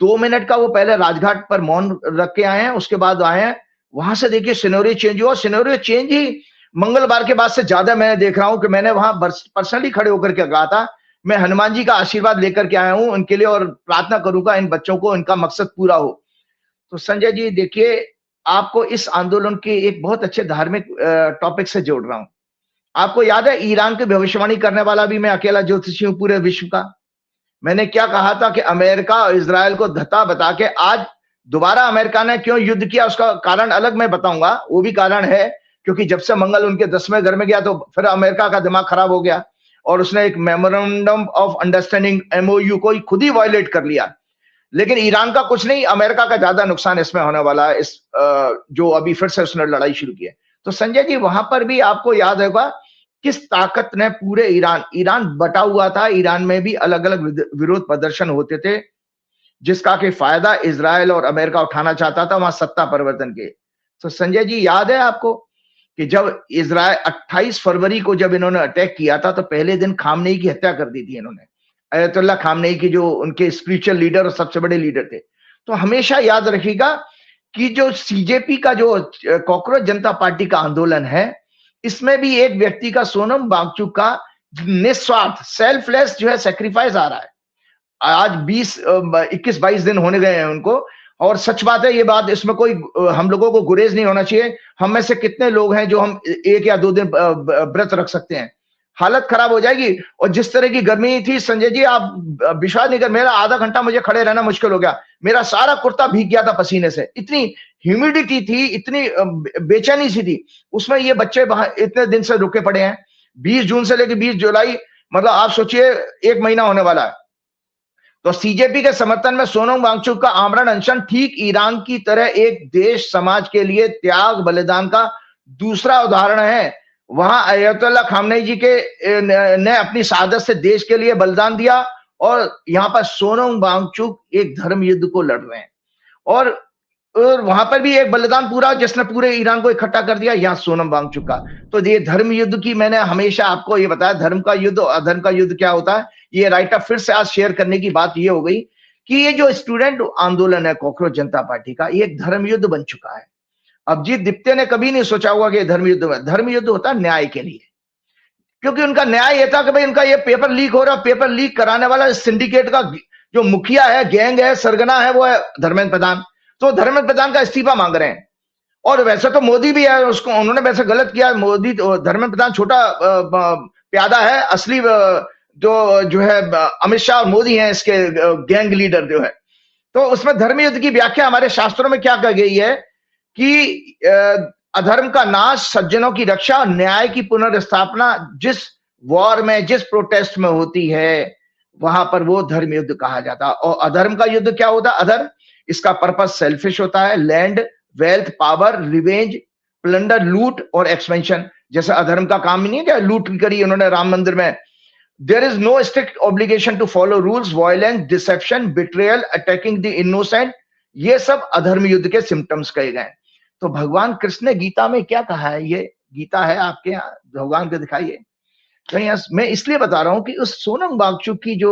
2 मिनट का वो पहले राजघाट पर मौन रख के आए हैं, उसके बाद आए हैं। वहां से देखिए सिनेरियो चेंज हुआ। सिनेरियो चेंज ही मंगलवार के बाद से ज्यादा मैं देख रहा हूं कि मैंने वहां पर्सनली खड़े होकर के कहा था, मैं हनुमान जी का आशीर्वाद लेकर के आया हूं उनके लिए और प्रार्थना करूंगा इन बच्चों को, इनका मकसद पूरा हो। तो संजय जी देखिए, आपको इस आंदोलन के एक बहुत अच्छे धार्मिक टॉपिक से जोड़ रहा हूं। आपको याद है ईरान की भविष्यवाणी करने वाला भी मैं अकेला ज्योतिषी हूं पूरे विश्व का। मैंने क्या कहा था कि अमेरिका और इजराइल को धता बता के आज दोबारा अमेरिका ने क्यों युद्ध किया, उसका कारण अलग मैं बताऊंगा। वो भी कारण है क्योंकि जब से मंगल उनके 10वें घर में गया तो फिर अमेरिका का दिमाग खराब हो गया और उसने एक मेमोरेंडम ऑफ अंडरस्टैंडिंग MOU को खुद ही वायलेट कर लिया। लेकिन ईरान का कुछ नहीं, अमेरिका का ज्यादा नुकसान इसमें होने वाला है, इस जो अभी फिर से उसने लड़ाई शुरू की है। तो संजय जी वहां पर भी आपको याद होगा किस ताकत ने पूरे ईरान बटा हुआ था, ईरान में भी अलग अलग विरोध प्रदर्शन होते थे जिसका कि फायदा इजराइल और अमेरिका उठाना चाहता था वहां सत्ता परिवर्तन के। तो संजय जी याद है आपको कि जब इजराइल 28 फरवरी को जब इन्होंने अटैक किया था तो पहले दिन खामनेई की हत्या कर दी थी इन्होंने, अयतुल्ला खामनेई की, जो उनके स्पिरिचुअल लीडर और सबसे बड़े लीडर थे। तो हमेशा याद रखिएगा कि जो CJP का जो कॉकरोच जनता पार्टी का आंदोलन है, इसमें भी एक व्यक्ति का, सोनम बागचू का निस्वार्थ सेल्फलेस जो है सेक्रीफाइस आ रहा है। आज 21-22 दिन होने गए हैं उनको, और सच बात है ये बात, इसमें कोई हम लोगों को गुरेज नहीं होना चाहिए। हम में से कितने लोग हैं जो हम 1 या 2 दिन व्रत रख सकते हैं? हालत खराब हो जाएगी। और जिस तरह की गर्मी थी संजय जी, आप विश्वास नहीं कर, मेरा आधा घंटा मुझे खड़े रहना मुश्किल हो गया। मेरा सारा कुर्ता भीग गया था पसीने से, इतनी ह्यूमिडिटी थी, इतनी बेचैनी सी थी। उसमें ये बच्चे इतने दिन से रुके पड़े हैं, 20 जून से लेकर 20 जुलाई, मतलब आप सोचिए 1 महीना होने वाला है। तो CJP के समर्थन में सोनम बागचू का आमरण अनशन ठीक ईरान की तरह एक देश समाज के लिए त्याग बलिदान का दूसरा उदाहरण है। वहां अयतुल्ला खामनेई जी के ने अपनी शहादत से देश के लिए बलिदान दिया और यहाँ पर सोनम बागचू एक धर्म युद्ध को लड़ रहे हैं। और वहां पर भी एक बलिदान पूरा जिसने पूरे ईरान को इकट्ठा कर दिया, यहाँ सोनम बागचू का। तो ये धर्म युद्ध की मैंने हमेशा आपको ये बताया, धर्म का युद्ध और अधर्म का युद्ध क्या होता है। ये राइटअप फिर से आज शेयर करने की बात ये हो गई कि ये जो स्टूडेंट आंदोलन है कॉकरोच जनता पार्टी का, ये एक धर्म युद्ध बन चुका है। अभिजीत दीप्ते ने कभी नहीं सोचा होगा कि धर्म युद्ध में, धर्म युद्ध होता है न्याय के लिए, क्योंकि उनका न्याय ये था कि भाई उनका ये पेपर लीक हो रहा, पेपर लीक कराने वाला सिंडिकेट का जो मुखिया है, गैंग है, सरगना है, वो है धर्मेंद्र प्रधान। तो धर्मेंद्र प्रधान का इस्तीफा मांग रहे हैं। और वैसे तो मोदी भी है, उसको उन्होंने वैसे गलत किया। मोदी, धर्मेंद्र प्रधान छोटा प्यादा है, असली जो है अमित शाह और मोदी हैं इसके गैंग लीडर जो है। तो उसमें धर्म युद्ध की व्याख्या हमारे शास्त्रों में क्या कही गई है कि अधर्म का नाश, सज्जनों की रक्षा और न्याय की पुनर्स्थापना जिस वॉर में, जिस प्रोटेस्ट में होती है, वहां पर वो धर्म युद्ध कहा जाता है। और अधर्म का युद्ध क्या होता है? अधर्म, इसका पर्पस सेल्फिश होता है, land, wealth, power, revenge, plunder, लूट और एक्सपेंशन। जैसे अधर्म का काम ही नहीं है क्या, लूट करी उन्होंने राम मंदिर में। There is no strict obligation to follow rules, violence, deception, betrayal, attacking the innocent, ये सब अधर्म युद्ध के सिम्टम्स कहे गए। तो भगवान कृष्ण ने गीता में क्या कहा है? ये गीता है आपके यहाँ, भगवान को दिखाइए कहीं। मैं इसलिए बता रहा हूं कि उस सोनम बागचू की जो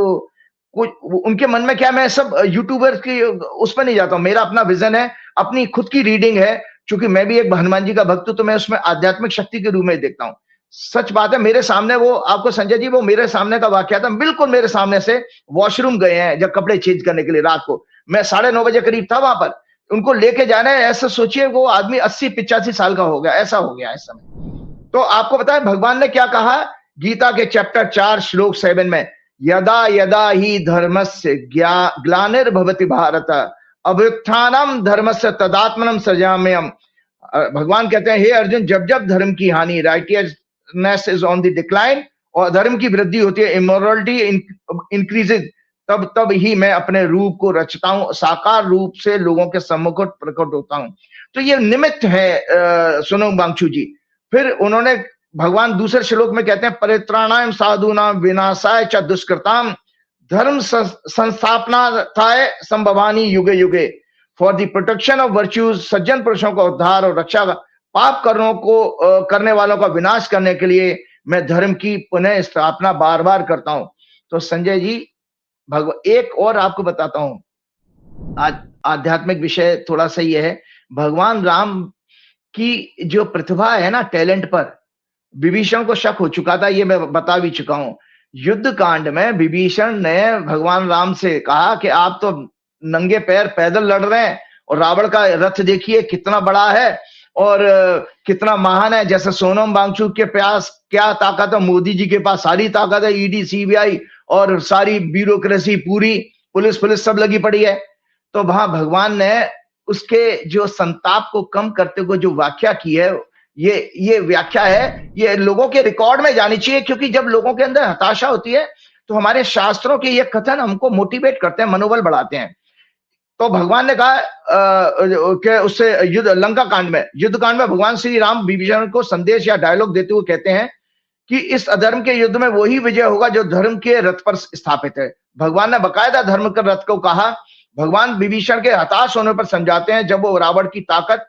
उनके मन में क्या, मैं सब यूट्यूबर की उसमें नहीं जाता हूं, मेरा अपना विजन है, अपनी खुद की रीडिंग है। क्योंकि मैं भी एक हनुमान जी का भक्त हूं, तो मैं उसमें आध्यात्मिक शक्ति के रूप में देखता हूं। सच बात है, मेरे सामने वो, आपको संजय जी, वो मेरे सामने का वाकया था, बिल्कुल मेरे सामने से। वॉशरूम गए हैं जब कपड़े चेंज करने के लिए रात को, मैं 9:30 बजे करीब था वहां पर, उनको लेके जाना है। ऐसा सोचिए वो आदमी 80-85 साल का हो गया, ऐसा हो गया इस समय। तो आपको पता है भगवान ने क्या कहा, गीता के चैप्टर 4 श्लोक 7 में, यदा यदा ही धर्मस्य ग्लानिर्भवति भारत अभ्युत्थानम धर्मस्य तदात्मनम सृजाम्यहम्। भगवान कहते हैं, हे अर्जुन, जब जब धर्म की हानि, righteousness is on the decline, और धर्म की वृद्धि होती है, इमोरलिटी इंक्रीजेज, तब तब ही मैं अपने रूप को रचता हूं, साकार रूप से लोगों के सम्मुख प्रकट होता हूं। तो ये निमित्त है सोनम वांगचुक जी। फिर उन्होंने, भगवान दूसरे श्लोक में कहते हैं, परित्राणाय साधूनाम विनाशाय च दुष्कृताम धर्म संस्थापनार्थाय संभवानी युगे युगे, for the protection of virtues, सज्जन पुरुषों का उद्धार और रक्षा, पाप कर्मों को करने वालों का विनाश करने के लिए मैं धर्म की पुनः स्थापना बार बार करता हूं। तो संजय जी, एक और आपको बताता हूं, आध्यात्मिक विषय थोड़ा सा ये है, भगवान राम की जो प्रतिभा है ना, टैलेंट पर, विभीषण को शक हो चुका था, ये मैं बता भी चुका हूं। युद्ध कांड में विभीषण ने भगवान राम से कहा कि आप तो नंगे पैर पैदल लड़ रहे हैं, और रावण का रथ देखिए कितना बड़ा है और कितना महान है। जैसे सोनम वांगचुक के पास क्या ताकत है, मोदी जी के पास सारी ताकत है, ईडी सीबीआई और सारी ब्यूरोक्रेसी, पूरी पुलिस सब लगी पड़ी है। तो वहां भगवान ने उसके जो संताप को कम करते हुए जो व्याख्या की है, ये व्याख्या है, ये लोगों के रिकॉर्ड में जानी चाहिए, क्योंकि जब लोगों के अंदर हताशा होती है तो हमारे शास्त्रों के ये कथन हमको मोटिवेट करते हैं, मनोबल बढ़ाते हैं। तो भगवान ने कहा कि उससे लंका कांड में, युद्ध कांड में भगवान श्री राम विभीषण को संदेश या डायलॉग देते हुए कहते हैं कि इस अधर्म के युद्ध में वही विजय होगा जो धर्म के रथ पर स्थापित है। भगवान ने बकायदा धर्म के रथ को कहा। भगवान विभीषण के हताश होने पर समझाते हैं, जब वो रावण की ताकत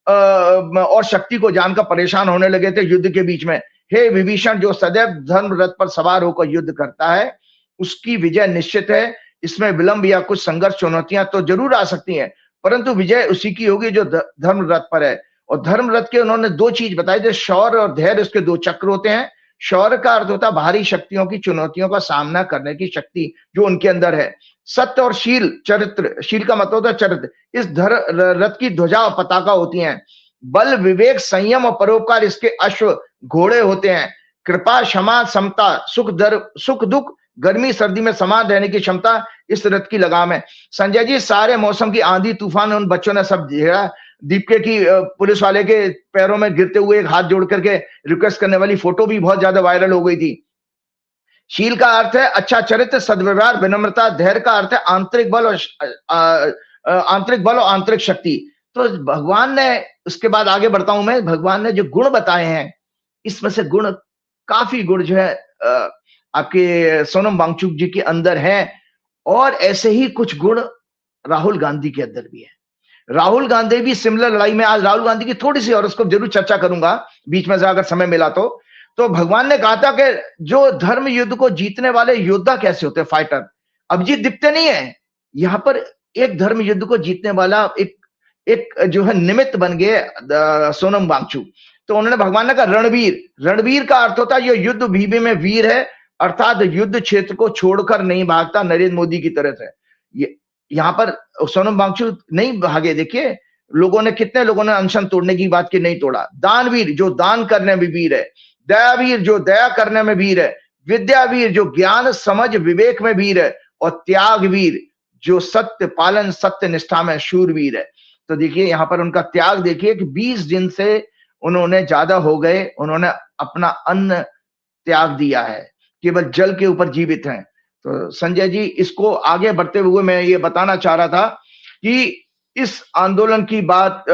और शक्ति को जानकर परेशान होने लगे थे युद्ध के बीच में, हे विभीषण, जो सदैव धर्म रथ पर सवार होकर युद्ध करता है उसकी विजय निश्चित है। इसमें विलंब या कुछ संघर्ष, चुनौतियां तो जरूर आ सकती हैं, परंतु विजय उसी की होगी जो धर्म रथ पर है। और धर्म रथ के उन्होंने दो चीज बताई थी, शौर्य और धैर्य, उसके दो चक्र होते हैं। शौर्य का अर्थ होता है बाहरी शक्तियों की चुनौतियों का सामना करने की शक्ति जो उनके अंदर है। सत्य और शील, चरित्र, शील का मतलब होता है चरित्र, इस रथ की ध्वजा और पताका होती हैं। बल, विवेक, संयम और परोपकार इसके अश्व घोड़े होते हैं। कृपा, क्षमा, समता, सुख दुख, गर्मी सर्दी में समान रहने की क्षमता इस रथ की लगाम है। संजय जी, सारे मौसम की आंधी तूफान उन बच्चों ने सब झेला। दीपके की पुलिस वाले के पैरों में गिरते हुए एक हाथ जोड़ करके रिक्वेस्ट करने वाली फोटो भी बहुत ज्यादा वायरल हो गई थी। शील का अर्थ है अच्छा चरित्र, सद्व्यवहार, विनम्रता। धैर्य का अर्थ है आंतरिक बल और आंतरिक शक्ति। तो भगवान ने, उसके बाद आगे बढ़ता हूं मैं, भगवान ने जो गुण बताए हैं, इसमें से गुण, काफी गुण जो है आपके सोनम वांगचुक जी के अंदर है। और ऐसे ही कुछ गुण राहुल गांधी के अंदर भी है। राहुल गांधी भी सिमिलर लड़ाई में, आज राहुल गांधी की थोड़ी सी और उसको जरूर चर्चा करूंगा बीच में से अगर समय मिला तो भगवान ने कहा था कि जो धर्म युद्ध को जीतने वाले योद्धा कैसे होते हैं, फाइटर, अभिजीत दिखते नहीं है। यहां पर एक धर्म युद्ध को जीतने वाला एक जो है निमित्त बन गए सोनम वांगचुक। तो उन्होंने, भगवान ने कहा रणवीर, रणवीर का अर्थ होता है ये युद्ध भूमि में वीर है, अर्थात युद्ध क्षेत्र को छोड़कर नहीं भागता, नरेंद्र मोदी की तरह से। यहाँ पर सोनम वांगचुक नहीं भागे। देखिए कितने लोगों ने अनशन तोड़ने की बात की, नहीं तोड़ा। दानवीर, जो दान करने में वीर है। दयावीर, जो दया करने में वीर है। विद्यावीर, जो ज्ञान समझ विवेक में वीर है। और त्यागवीर, जो सत्य पालन सत्य निष्ठा में शूरवीर है। तो देखिए यहाँ पर उनका त्याग देखिए कि 20 दिन से उन्होंने ज्यादा हो गए, उन्होंने अपना अन्न त्याग दिया है, केवल जल के ऊपर जीवित हैं। तो संजय जी, इसको आगे बढ़ते हुए मैं ये बताना चाह रहा था कि इस आंदोलन की बात,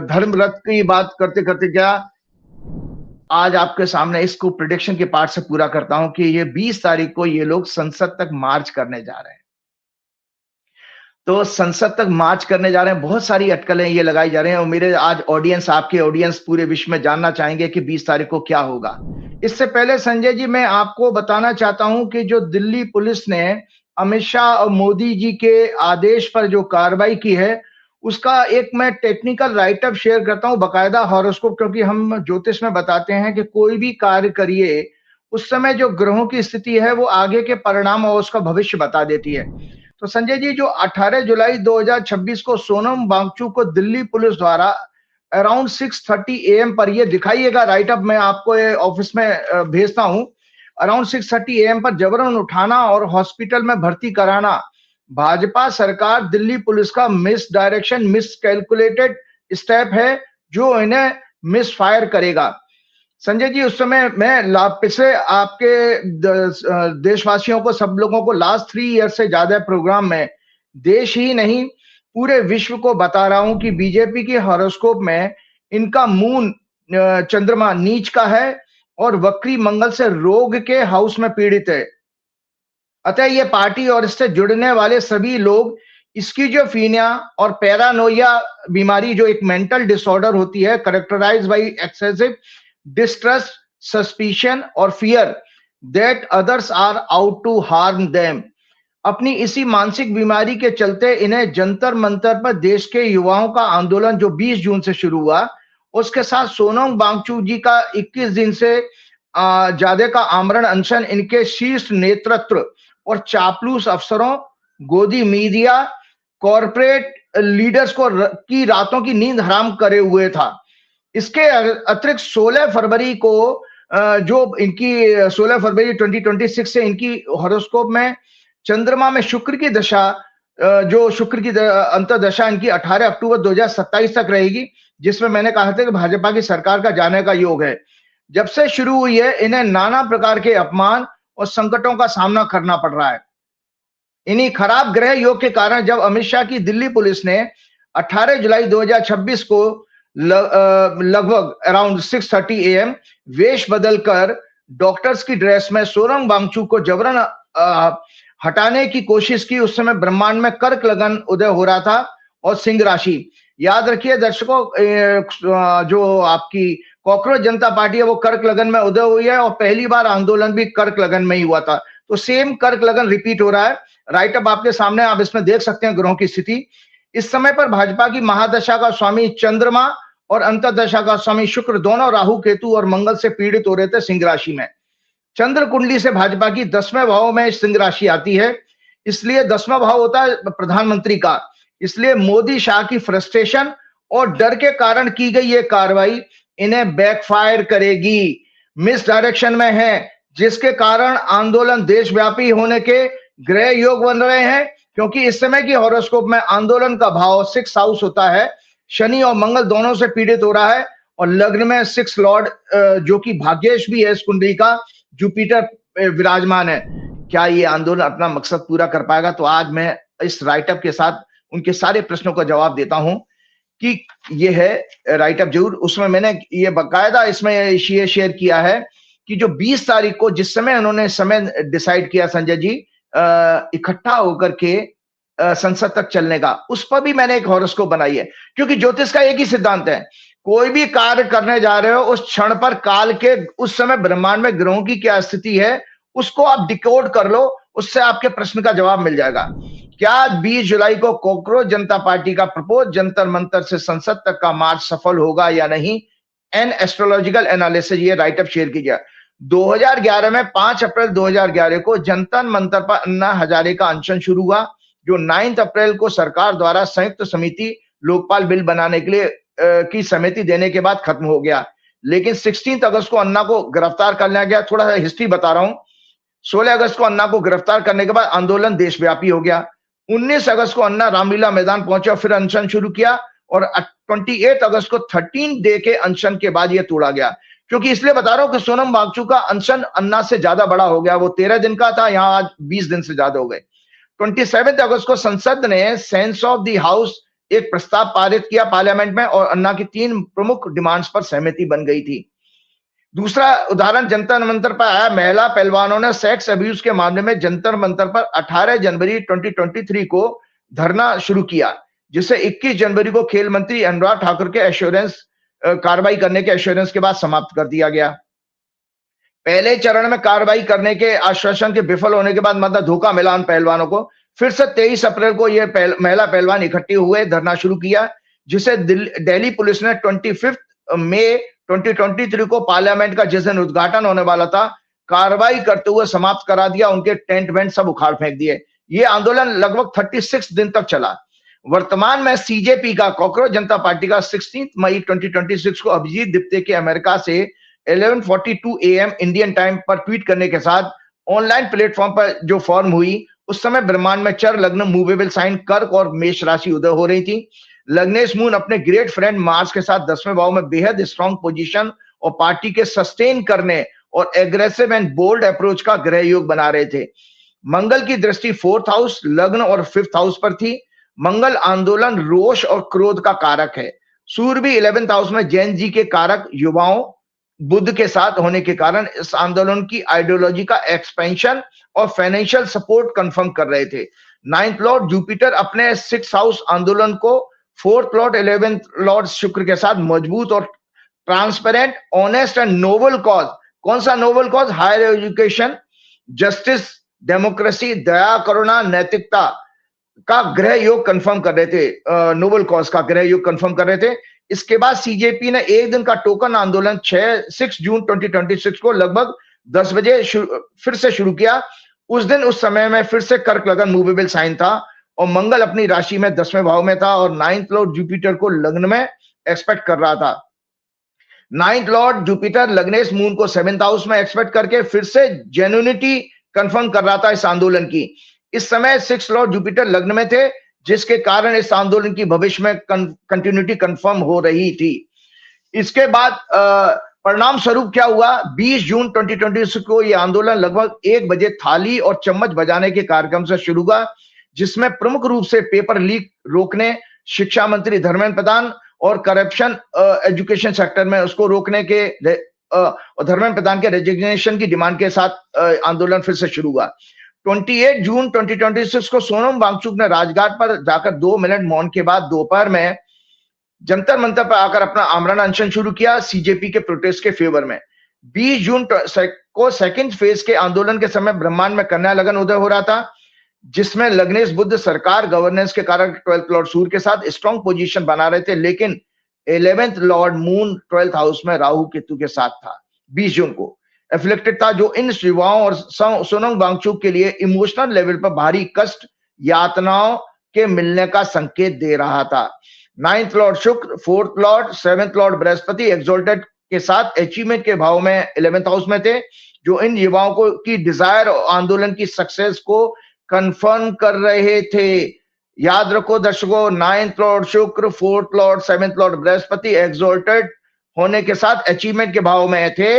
धर्म रथ की बात करते करते क्या आज आपके सामने इसको प्रेडिक्शन के पार्ट से पूरा करता हूं कि ये 20 तारीख को ये लोग संसद तक मार्च करने जा रहे हैं। तो संसद तक मार्च करने जा रहे हैं, बहुत सारी अटकलें ये लगाई जा रही हैं। और मेरे आज ऑडियंस, आपके ऑडियंस पूरे विश्व में जानना चाहेंगे कि 20 तारीख को क्या होगा। इससे पहले संजय जी, मैं आपको बताना चाहता हूं कि जो दिल्ली पुलिस ने अमित शाह और मोदी जी के आदेश पर जो कार्रवाई की है, उसका एक मैं टेक्निकल राइटअप शेयर करता हूं, बकायदा हॉरोस्कोप, क्योंकि हम ज्योतिष में बताते हैं कि कोई भी कार्य करिए उस समय जो ग्रहों की स्थिति है वो आगे के परिणाम और उसका भविष्य बता देती है। तो संजय जी, जो 18 जुलाई 2026 को सोनम वांगचुक को दिल्ली पुलिस द्वारा अराउंड 6:30 AM पर, ये दिखाइएगा राइट अप, मैं आपको ऑफिस में भेजता हूं। अराउंड 6:30 AM पर जबरन उठाना और हॉस्पिटल में भर्ती कराना भाजपा सरकार, दिल्ली पुलिस का miss direction, miss calculated step है जो इन्हें मिस फायर करेगा। संजय जी, उस समय मैं पिछले आपके देशवासियों को, सब लोगों को लास्ट 3 ईयर से ज्यादा प्रोग्राम में देश ही नहीं पूरे विश्व को बता रहा हूं कि बीजेपी की हॉरोस्कोप में इनका मून चंद्रमा नीच का है और वक्री मंगल से रोग के हाउस में पीड़ित है। अतः ये पार्टी और इससे जुड़ने वाले सभी लोग स्किज़ोफ्रेनिया और पैरानोया बीमारी, जो एक मेंटल डिसऑर्डर होती है characterised by excessive distrust, suspicion और fear that others are out to harm them, अपनी इसी मानसिक बीमारी के चलते इन्हें जंतर मंतर पर देश के युवाओं का आंदोलन जो 20 जून से शुरू हुआ, उसके साथ सोनम वांगचुक जी का 21 दिन से ज्यादा का आमरण अनशन इनके शीर्ष नेतृत्व और चापलूस अफसरों, गोदी मीडिया, कॉरपोरेट लीडर्स को की रातों की नींद हराम करे हुए था। इसके अतिरिक्त 16 फरवरी को जो इनकी 16 फरवरी 2026 से इनकी हॉरोस्कोप में चंद्रमा में शुक्र की दशा, जो शुक्र की अंतर्दशा इनकी 18 अक्टूबर 2027 तक रहेगी, जिसमें मैंने कहा था कि भाजपा की सरकार का जाने का योग है। जब से शुरू हुई है, इन्हें नाना प्रकार के अपमान और संकटों का सामना करना पड़ रहा है। इन्हीं खराब ग्रह योग के कारण जब अमित शाह की दिल्ली पुलिस ने 18 जुलाई 2026 को लगभग अराउंड 6:30 AM वेश बदलकर डॉक्टर्स की ड्रेस में सोनम वांगचुक को जबरन हटाने की कोशिश की, उस समय ब्रह्मांड में कर्क लगन उदय हो रहा था और सिंह राशि। याद रखिए दर्शकों, जो आपकी कॉकरोच जनता पार्टी है वो कर्क लगन में उदय हुई है और पहली बार आंदोलन भी कर्क लगन में ही हुआ था, तो सेम कर्क लगन रिपीट हो रहा है। राइट अप आपके सामने, आप इसमें देख सकते हैं ग्रहों की स्थिति। इस समय पर भाजपा की महादशा का स्वामी चंद्रमा और अंतर्दशा का स्वामी शुक्र दोनों राहु, केतु और मंगल से पीड़ित हो रहे थे सिंह राशि में। चंद्र कुंडली से भाजपा की 10वें भाव में सिंह राशि आती है, इसलिए 10वां भाव होता है प्रधानमंत्री का। इसलिए मोदी शाह की फ्रस्ट्रेशन और डर के कारण की गई ये कार्रवाई इन्हें बैकफायर करेगी, मिस डायरेक्शन में है, जिसके कारण आंदोलन देशव्यापी होने के ग्रह योग बन रहे हैं। क्योंकि इस समय की हॉरोस्कोप में आंदोलन का भाव 6 हाउस होता है, शनि और मंगल दोनों से पीड़ित हो रहा है और लग्न में 6 लॉर्ड जो कि भाग्येश भी है इस कुंडली का, जुपिटर विराजमान है। क्या ये आंदोलन अपना मकसद पूरा कर पाएगा? तो आज मैं इस राइटअप के साथ उनके सारे प्रश्नों का जवाब देता हूं कि ये है राइटअप जरूर। उसमें मैंने ये बाकायदा इसमें ये शेयर किया है कि जो 20 तारीख को जिस समय उन्होंने समय डिसाइड किया संजय जी इकट्ठा होकर के संसद तक चलने का, उस पर भी मैंने एक हॉरोस्कोप बनाई है। क्योंकि ज्योतिष का एक ही सिद्धांत है, कोई भी कार्य करने जा रहे हो उस क्षण पर काल के उस समय ब्रह्मांड में ग्रहों की क्या स्थिति है उसको आप डिकोड कर लो, उससे आपके प्रश्न का जवाब मिल जाएगा। क्या 20 जुलाई को कॉकरोच जनता पार्टी का प्रपोज जंतर मंतर से संसद तक का मार्च सफल होगा या नहीं? एन एस्ट्रोलॉजिकल एनालिसिस ये राइटअप शेयर कीजिए। 2011 में 5 अप्रैल 2011 को जंतर मंतर पर अन्ना हजारे का अनशन शुरू हुआ, जो 9 अप्रैल को सरकार द्वारा संयुक्त समिति लोकपाल बिल बनाने के लिए की समिति देने के बाद खत्म हो गया। लेकिन 16 अगस्त को अन्ना को गिरफ्तार कर लिया गया। थोड़ा सा हिस्ट्री बता रहा हूं। 16 अगस्त को अन्ना को गिरफ्तार करने के बाद आंदोलन देशव्यापी हो गया। 19 अगस्त को अन्ना रामलीला मैदान पहुंचे और फिर अनशन शुरू किया और 28 अगस्त को 13 डे के अनशन के बाद यह तोड़ा गया। क्योंकि इसलिए बता रहा हूं कि सोनम वांगचुक का अनशन अन्ना से ज्यादा बड़ा हो गया। वो 13 दिन का था, यहां आज 20 दिन से ज्यादा हो गए। 27 अगस्त को संसद ने सेंस ऑफ द हाउस एक प्रस्ताव पारित किया पार्लियामेंट में और अन्ना की 3 प्रमुख डिमांड्स पर सहमति बन गई थी। दूसरा उदाहरण जंतर मंतर पर आया। महिला पहलवानों ने सेक्स अब्यूज के मामले में जंतर मंतर पर 18 जनवरी 2023 को धरना शुरू किया, जिसे 21 जनवरी को खेल मंत्री अनुराग ठाकुर के एश्योरेंस कार्रवाई करने के एश्योरेंस के बाद समाप्त कर दिया गया। पहले चरण में कार्रवाई करने के आश्वासन के विफल होने के बाद मतलब धोखा मिला उन पहलवानों को। फिर से 23 अप्रैल को ये महिला पहलवान इकट्ठे हुए, धरना शुरू किया, जिसे दिल्ली पुलिस ने 25 मई 2023 को पार्लियामेंट का जिस दिन उद्घाटन होने वाला था कार्रवाई करते हुए समाप्त करा दिया। उनके टेंट वेंट सब उखाड़ फेंक दिए। ये आंदोलन लगभग 36 दिन तक चला। वर्तमान में सीजेपी का, कॉकरोच जनता पार्टी का 16 मई 2026 को अभिजीत दिप्ते के अमेरिका से 11:42 AM इंडियन टाइम पर ट्वीट करने के साथ ऑनलाइन प्लेटफॉर्म पर जो फॉर्म हुई, उस समय ब्रह्मांड में चर लग्न मूवेबल साइन कर्क और मेष राशि उदय हो रही थी। लग्नेश मून अपने ग्रेट फ्रेंड मार्स के साथ 10वें भाव में बेहद स्ट्रॉन्ग पोजीशन और पार्टी के सस्टेन करने और एग्रेसिव एंड बोल्ड अप्रोच का ग्रह योग बना रहे थे। मंगल की दृष्टि 4th हाउस, लग्न और 5th हाउस पर थी। मंगल आंदोलन, रोष और क्रोध का कारक है। सूर्य भी 11th हाउस में जैन जी के कारक युवाओं बुध के साथ होने के कारण इस आंदोलन की आइडियोलॉजी का एक्सपेंशन और फाइनेंशियल सपोर्ट कंफर्म कर रहे थे। 9th लॉर्ड जुपिटर अपने 6th हाउस आंदोलन को 4th लॉर्ड 11th लॉर्ड शुक्र के साथ मजबूत और transparent, honest and noble cause, कौन सा noble cause? Higher education, justice, democracy, दया, करुणा, नैतिकता का ग्रह योग कंफर्म कर रहे थे। नोबल कॉज का ग्रह योग कंफर्म कर रहे थे। इसके बाद सीजेपी ने एक दिन का टोकन आंदोलन 6 जून 2026 को लगभग 10 बजे फिर से शुरू किया। उस दिन उस समय में फिर से कर्क लगन मूवेबल साइन था और मंगल अपनी राशि में 10वें भाव में था और 9th लॉर्ड जुपिटर को लग्न में एक्सपेक्ट कर रहा था। 9th लॉर्ड जुपिटर लग्नेश मून को 7th हाउस में एक्सपेक्ट करके फिर से जेन्युइनिटी कंफर्म कर रहा था इस आंदोलन की। इस समय 6th लॉर्ड जुपिटर लग्न में थे, जिसके कारण इस आंदोलन की भविष्य में कंटिन्यूटी कंफर्म हो रही थी। इसके बाद परिणाम स्वरूप क्या हुआ? 20 जून 2026 को यह आंदोलन लगभग 1 बजे थाली और चम्मच बजाने के कार्यक्रम से शुरू हुआ, जिसमें प्रमुख रूप से पेपर लीक रोकने, शिक्षा मंत्री धर्मेंद्र प्रधान और करप्शन एजुकेशन सेक्टर में उसको रोकने के और धर्मेंद्र प्रधान के रेजिग्नेशन की डिमांड के साथ आंदोलन फिर से शुरू हुआ। 28 जून 2026 को सोनम वांगचुक ने राजघाट पर जाकर 2 मिनट मौन के बाद दोपहर में जंतर मंतर पर आकर अपना आमरण अनशन शुरू किया सीजेपी के प्रोटेस्ट के फेवर में। 20 जून को सेकंड फेज के आंदोलन के समय ब्रह्मांड में कन्या लगन उदय हो रहा था, जिसमें लग्नेश बुध सरकार गवर्नेंस के कारण 12th लॉर्ड सूर्य के साथ स्ट्रॉन्ग पोजीशन बना रहे थे, लेकिन 11th Lord moon 12th house में राहु केतु के साथ था। 20 जून को एफ्लिक्टेड था, जो इन युवाओं और सोनम वांगचुक के लिए इमोशनल लेवल पर भारी कष्ट, यातनाओं के मिलने का संकेत दे रहा था। 9th लॉर्ड शुक्र, 4th Lord, 7th Lord Brihaspati exalted के साथ अचीवमेंट के भाव में 11th हाउस में थे, जो इन युवाओं को की डिजायर और आंदोलन की सक्सेस को कंफर्म कर रहे थे। याद रखो दर्शकों, 9th लॉर्ड शुक्र, 4th Lord, 7th Lord Brihaspati exalted होने के साथ अचीवमेंट के भाव में थे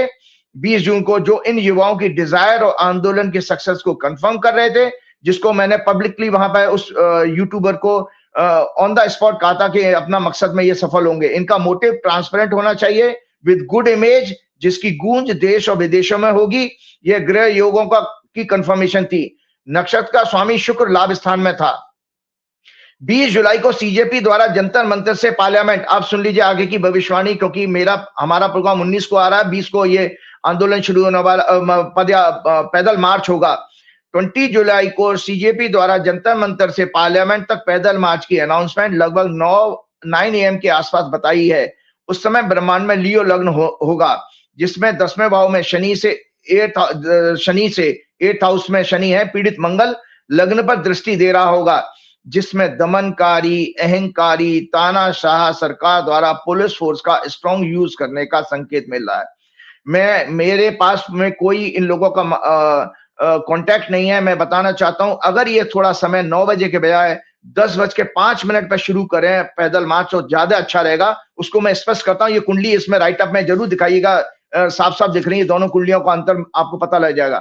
20 जून को, जो इन युवाओं की डिजायर और आंदोलन की सक्सेस को कंफर्म कर रहे थे, जिसको मैंने पब्लिकली वहां पर उस यूट्यूबर को ऑन द स्पॉट कहा था कि अपना मकसद में ये सफल होंगे। इनका मोटिव ट्रांसपेरेंट होना चाहिए विद गुड इमेज, जिसकी गूंज देश और विदेशों में होगी। यह ग्रह योगों का की कंफर्मेशन थी। नक्षत्र का स्वामी शुक्र लाभ स्थान में था। 20 जुलाई को सीजेपी द्वारा जंतर मंतर से पार्लियामेंट, आप सुन लीजिए आगे की भविष्यवाणी, क्योंकि हमारा प्रोग्राम 19 को आ रहा है, 20 को ये आंदोलन शुरू होने वाला पैदल मार्च होगा। 20 जुलाई को सीजेपी द्वारा जंतर मंतर से पार्लियामेंट तक पैदल मार्च की अनाउंसमेंट लगभग 9 AM के आसपास बताई है। उस समय ब्रह्मांड में लियो लग्न होगा, जिसमें 10वें भाव में शनि से 8th हाउस में शनि है। पीड़ित मंगल लग्न पर दृष्टि दे रहा होगा, जिसमें दमनकारी, अहंकारी, तानाशाह सरकार द्वारा पुलिस फोर्स का स्ट्रॉन्ग यूज करने का संकेत मिल रहा है। मेरे पास में कोई इन लोगों का कांटेक्ट नहीं है। मैं बताना चाहता हूं, अगर ये थोड़ा समय 9 बजे के बजाय 10:05 पर शुरू करें पैदल मार्च, तो ज्यादा अच्छा रहेगा। उसको मैं स्पष्ट करता हूं। ये कुंडली इसमें राइट अप में जरूर दिखाइएगा, साफ साफ दिख रही है, दोनों कुंडलियों का अंतर आपको पता लग जाएगा,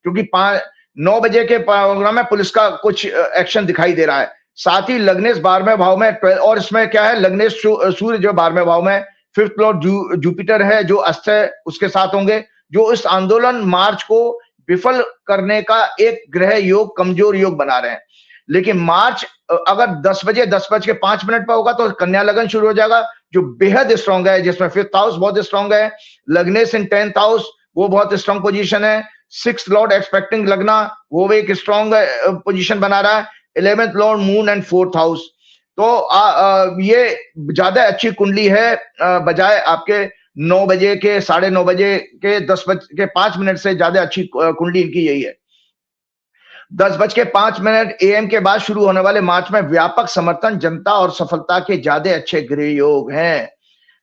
क्योंकि 9 बजे के प्रोग्राम में पुलिस का कुछ एक्शन दिखाई दे रहा है। साथ ही लग्नेश 12वें भाव में, और इसमें क्या है, लग्नेश सूर्य जो 12वें भाव में, 5th लॉर्ड जुपिटर है जो अस्त है, उसके साथ होंगे, जो इस आंदोलन मार्च को विफल करने का एक ग्रह योग, कमजोर योग बना रहे हैं। लेकिन मार्च अगर 10:05 पर होगा तो कन्या लगन शुरू हो जाएगा, जो बेहद स्ट्रांग है, जिसमें 5th हाउस बहुत स्ट्रांग है, लग्नेश इन 10th हाउस वो बहुत स्ट्रांग पोजीशन है। 6th लॉर्ड एक्सपेक्टिंग लगना, वो भी एक स्ट्रांग पोजीशन बना रहा है। 11th Lord moon and 4th house, तो ये ज्यादा अच्छी कुंडली है बजाय आपके 9 बजे के, 9:30 बजे के, 10:05 से ज्यादा अच्छी कुंडली इनकी यही है। 10:05 AM के बाद शुरू होने वाले मार्च में व्यापक समर्थन, जनता और सफलता के ज्यादा अच्छे गृह योग हैं।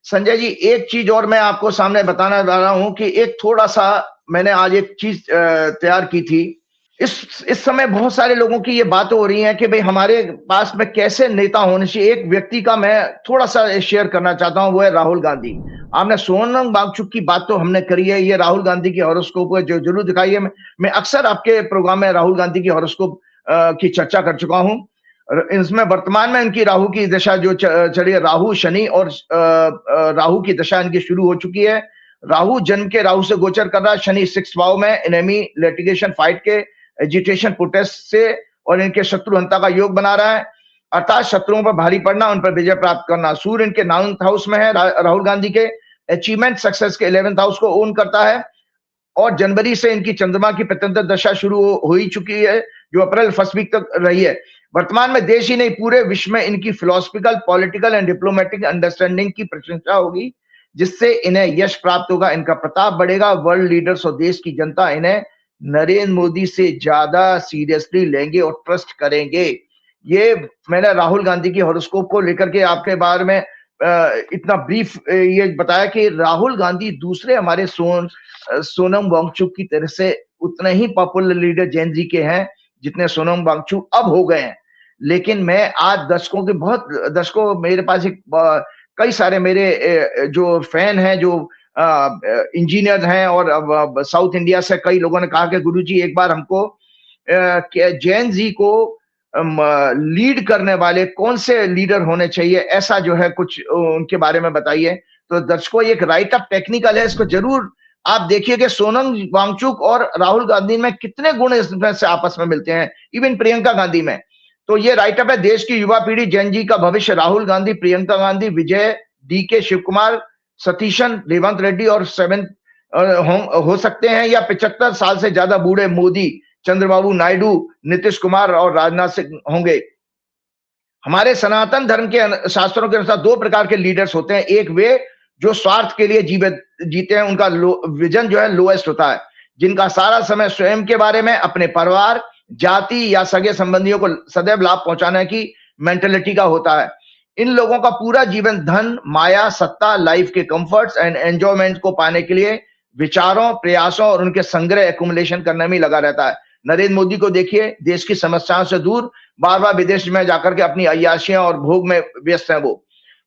संजय जी, एक चीज और मैं आपको सामने बताना जा रहा हूं कि एक थोड़ा सा मैंने आज एक चीज तैयार की थी। इस समय बहुत सारे लोगों की ये बातें हो रही हैं कि भाई हमारे पास में कैसे नेता होने चाहिए। एक व्यक्ति का मैं थोड़ा सा शेयर करना चाहता हूं, वो है राहुल गांधी। आपने सोनम वांगचुक की बात तो हमने करी है, ये राहुल गांधी की हॉरोस्कोप जो जरूर दिखाई है। मैं अक्सर आपके प्रोग्राम में राहुल गांधी की हॉरोस्कोप की चर्चा कर चुका हूं। इसमें वर्तमान में इनकी राहु की दशा जो चली है, राहु शनि और राहु की दशा इनकी शुरू हो चुकी है। राहु जन्म के राहु से गोचर कर रहा है, शनि 6th भाव में एनिमी, लिटिगेशन, फाइट के, एजिटेशन, प्रोटेस्ट से और इनके शत्रुहंता का योग बना रहा है, अर्थात शत्रुओं पर भारी पड़ना, उन पर विजय प्राप्त करना। सूर्य इनके 9th हाउस में है, राहुल गांधी के अचीवमेंट सक्सेस के 11th हाउस को ओन करता है। और जनवरी से इनकी चंद्रमा की प्रत्यंतर दशा शुरू हो ही चुकी है, जो अप्रैल 1st वीक तक रही है। वर्तमान में देश ही नहीं पूरे विश्व में इनकी philosophical, political and diplomatic understanding की प्रशंसा होगी, जिससे इन्हें यश प्राप्त होगा, इनका प्रताप बढ़ेगा। वर्ल्ड लीडर्स और देश की जनता इन्हें नरेंद्र मोदी से ज्यादा सीरियसली लेंगे और ट्रस्ट करेंगे। ये मैंने राहुल गांधी की हॉरोस्कोप को लेकर के आपके बारे में इतना ब्रीफ ये बताया कि राहुल गांधी दूसरे हमारे सोनम वांगचुक की तरह से उतने ही पॉपुलर लीडर जेन जी के हैं जितने सोनम वांगचुक अब हो गए हैं। लेकिन मैं आज दशकों मेरे पास कई सारे मेरे जो फैन हैं, जो इंजीनियर हैं, और साउथ इंडिया से कई लोगों ने कहा कि गुरुजी एक बार हमको जैन जी को लीड करने वाले कौन से लीडर होने चाहिए, ऐसा जो है कुछ उनके बारे में बताइए। तो दर्शकों, एक राइट अप टेक्निकल है, इसको जरूर आप देखिए कि सोनम वांगचुक और राहुल गांधी में कितने गुण इसमें से आपस में मिलते हैं, इवन प्रियंका गांधी में। तो ये राइट अप है। देश की युवा पीढ़ी, जैन जी का भविष्य, राहुल गांधी, प्रियंका गांधी, विजय, डीके शिव कुमार, सतीशन, रेवंत रेड्डी और 7 हो सकते हैं, या 75 साल से ज्यादा बूढ़े मोदी, चंद्रबाबू नायडू, नीतीश कुमार और राजनाथ सिंह होंगे। हमारे सनातन धर्म के शास्त्रों के अनुसार 2 प्रकार के लीडर्स होते हैं। एक वे जो स्वार्थ के लिए जीते हैं, उनका विजन जो है लोएस्ट होता है, जिनका सारा समय स्वयं के बारे में, अपने परिवार, जाति या सगे संबंधियों को सदैव लाभ पहुंचाने की मेंटेलिटी का होता है। इन लोगों का पूरा जीवन धन, माया, सत्ता, लाइफ के कंफर्ट्स एंड एंजॉयमेंट को पाने के लिए विचारों, प्रयासों और उनके संग्रह एक्युमुलेशन करने में लगा रहता है। नरेंद्र मोदी को देखिए, देश की समस्याओं से दूर बार बार विदेश में जाकर के अपनी अय्याशियां और भोग में व्यस्त हैं। वो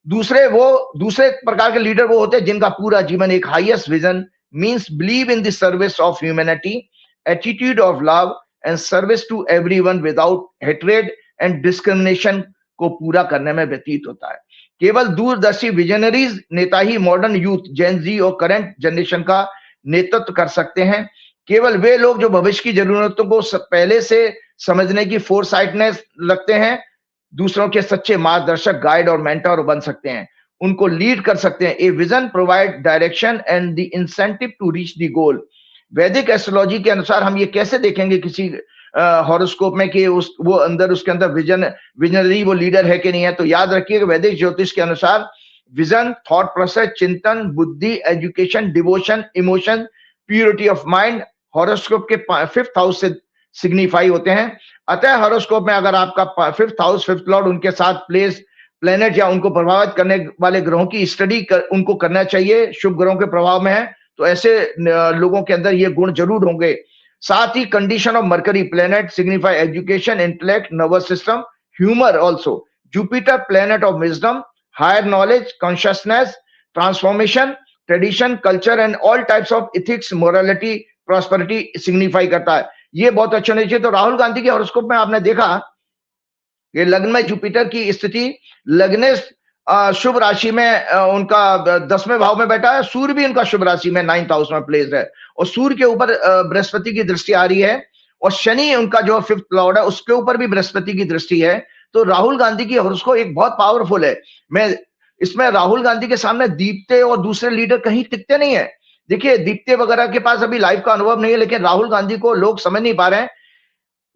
दूसरे प्रकार के लीडर वो होते हैं जिनका पूरा जीवन एक highest vision, means believe in the service of humanity, attitude of love and service to everyone without hatred and discrimination को पूरा करने में व्यतीत होता है। केवल दूरदर्शी विजनरीज नेता ही मॉडर्न यूथ, जेन जी और करंट जनरेशन का नेतृत्व कर सकते हैं। केवल वे लोग जो भविष्य की जरूरतों को पहले से समझने की फोरसाइटनेस रखते हैं, दूसरों के सच्चे मार्गदर्शक, गाइड और मेंटर बन सकते हैं, उनको लीड कर सकते हैं। A vision provide direction and the incentive to reach the goal. वैदिक एस्ट्रोलॉजी के अनुसार हम ये कैसे देखेंगे किसी हॉरोस्कोप में कि उसके अंदर विजनरी वो लीडर है कि नहीं है? तो याद रखिए वैदिक ज्योतिष के अनुसार विजन, थॉट प्रोसेस, चिंतन, बुद्धि, education, devotion, emotion, purity of mind horoscope के 5th हाउस से सिग्निफाई होते हैं। अतः हॉरोस्कोप में अगर आपका 5th हाउस, 5th लॉर्ड उनके साथ प्लेस, प्लेनेट या उनको प्रभावित करने वाले ग्रहों की स्टडी उनको करना चाहिए, शुभ ग्रहों के प्रभाव में है तो ऐसे लोगों के अंदर ये गुण जरूर होंगे। साथ ही condition of Mercury planet signify education, intellect, nervous system, humour also. Jupiter planet of wisdom, higher knowledge, consciousness, transformation, tradition, culture and all types of ethics, morality, prosperity signify करता है। ये बहुत अच्छा होना चाहिए। तो राहुल गांधी के हॉरोस्कोप में आपने देखा कि लग्न में जुपिटर की स्थिति, लग्न शुभ राशि में उनका 10वें भाव में बैठा है, सूर्य भी उनका शुभ राशि में 9th हाउस में प्लेस्ड है और सूर्य के ऊपर बृहस्पति की दृष्टि आ रही है और शनि उनका जो 5th लॉर्ड है उसके ऊपर भी बृहस्पति की दृष्टि है। तो राहुल गांधी की हॉरोस्कोप एक बहुत पावरफुल है। मैं इसमें राहुल गांधी के सामने दीप्ते और दूसरे लीडर कहीं टिकते नहीं है। देखिए दीप्ते वगैरह के पास अभी लाइफ का अनुभव नहीं है, लेकिन राहुल गांधी को लोग समझ नहीं पा रहे हैं।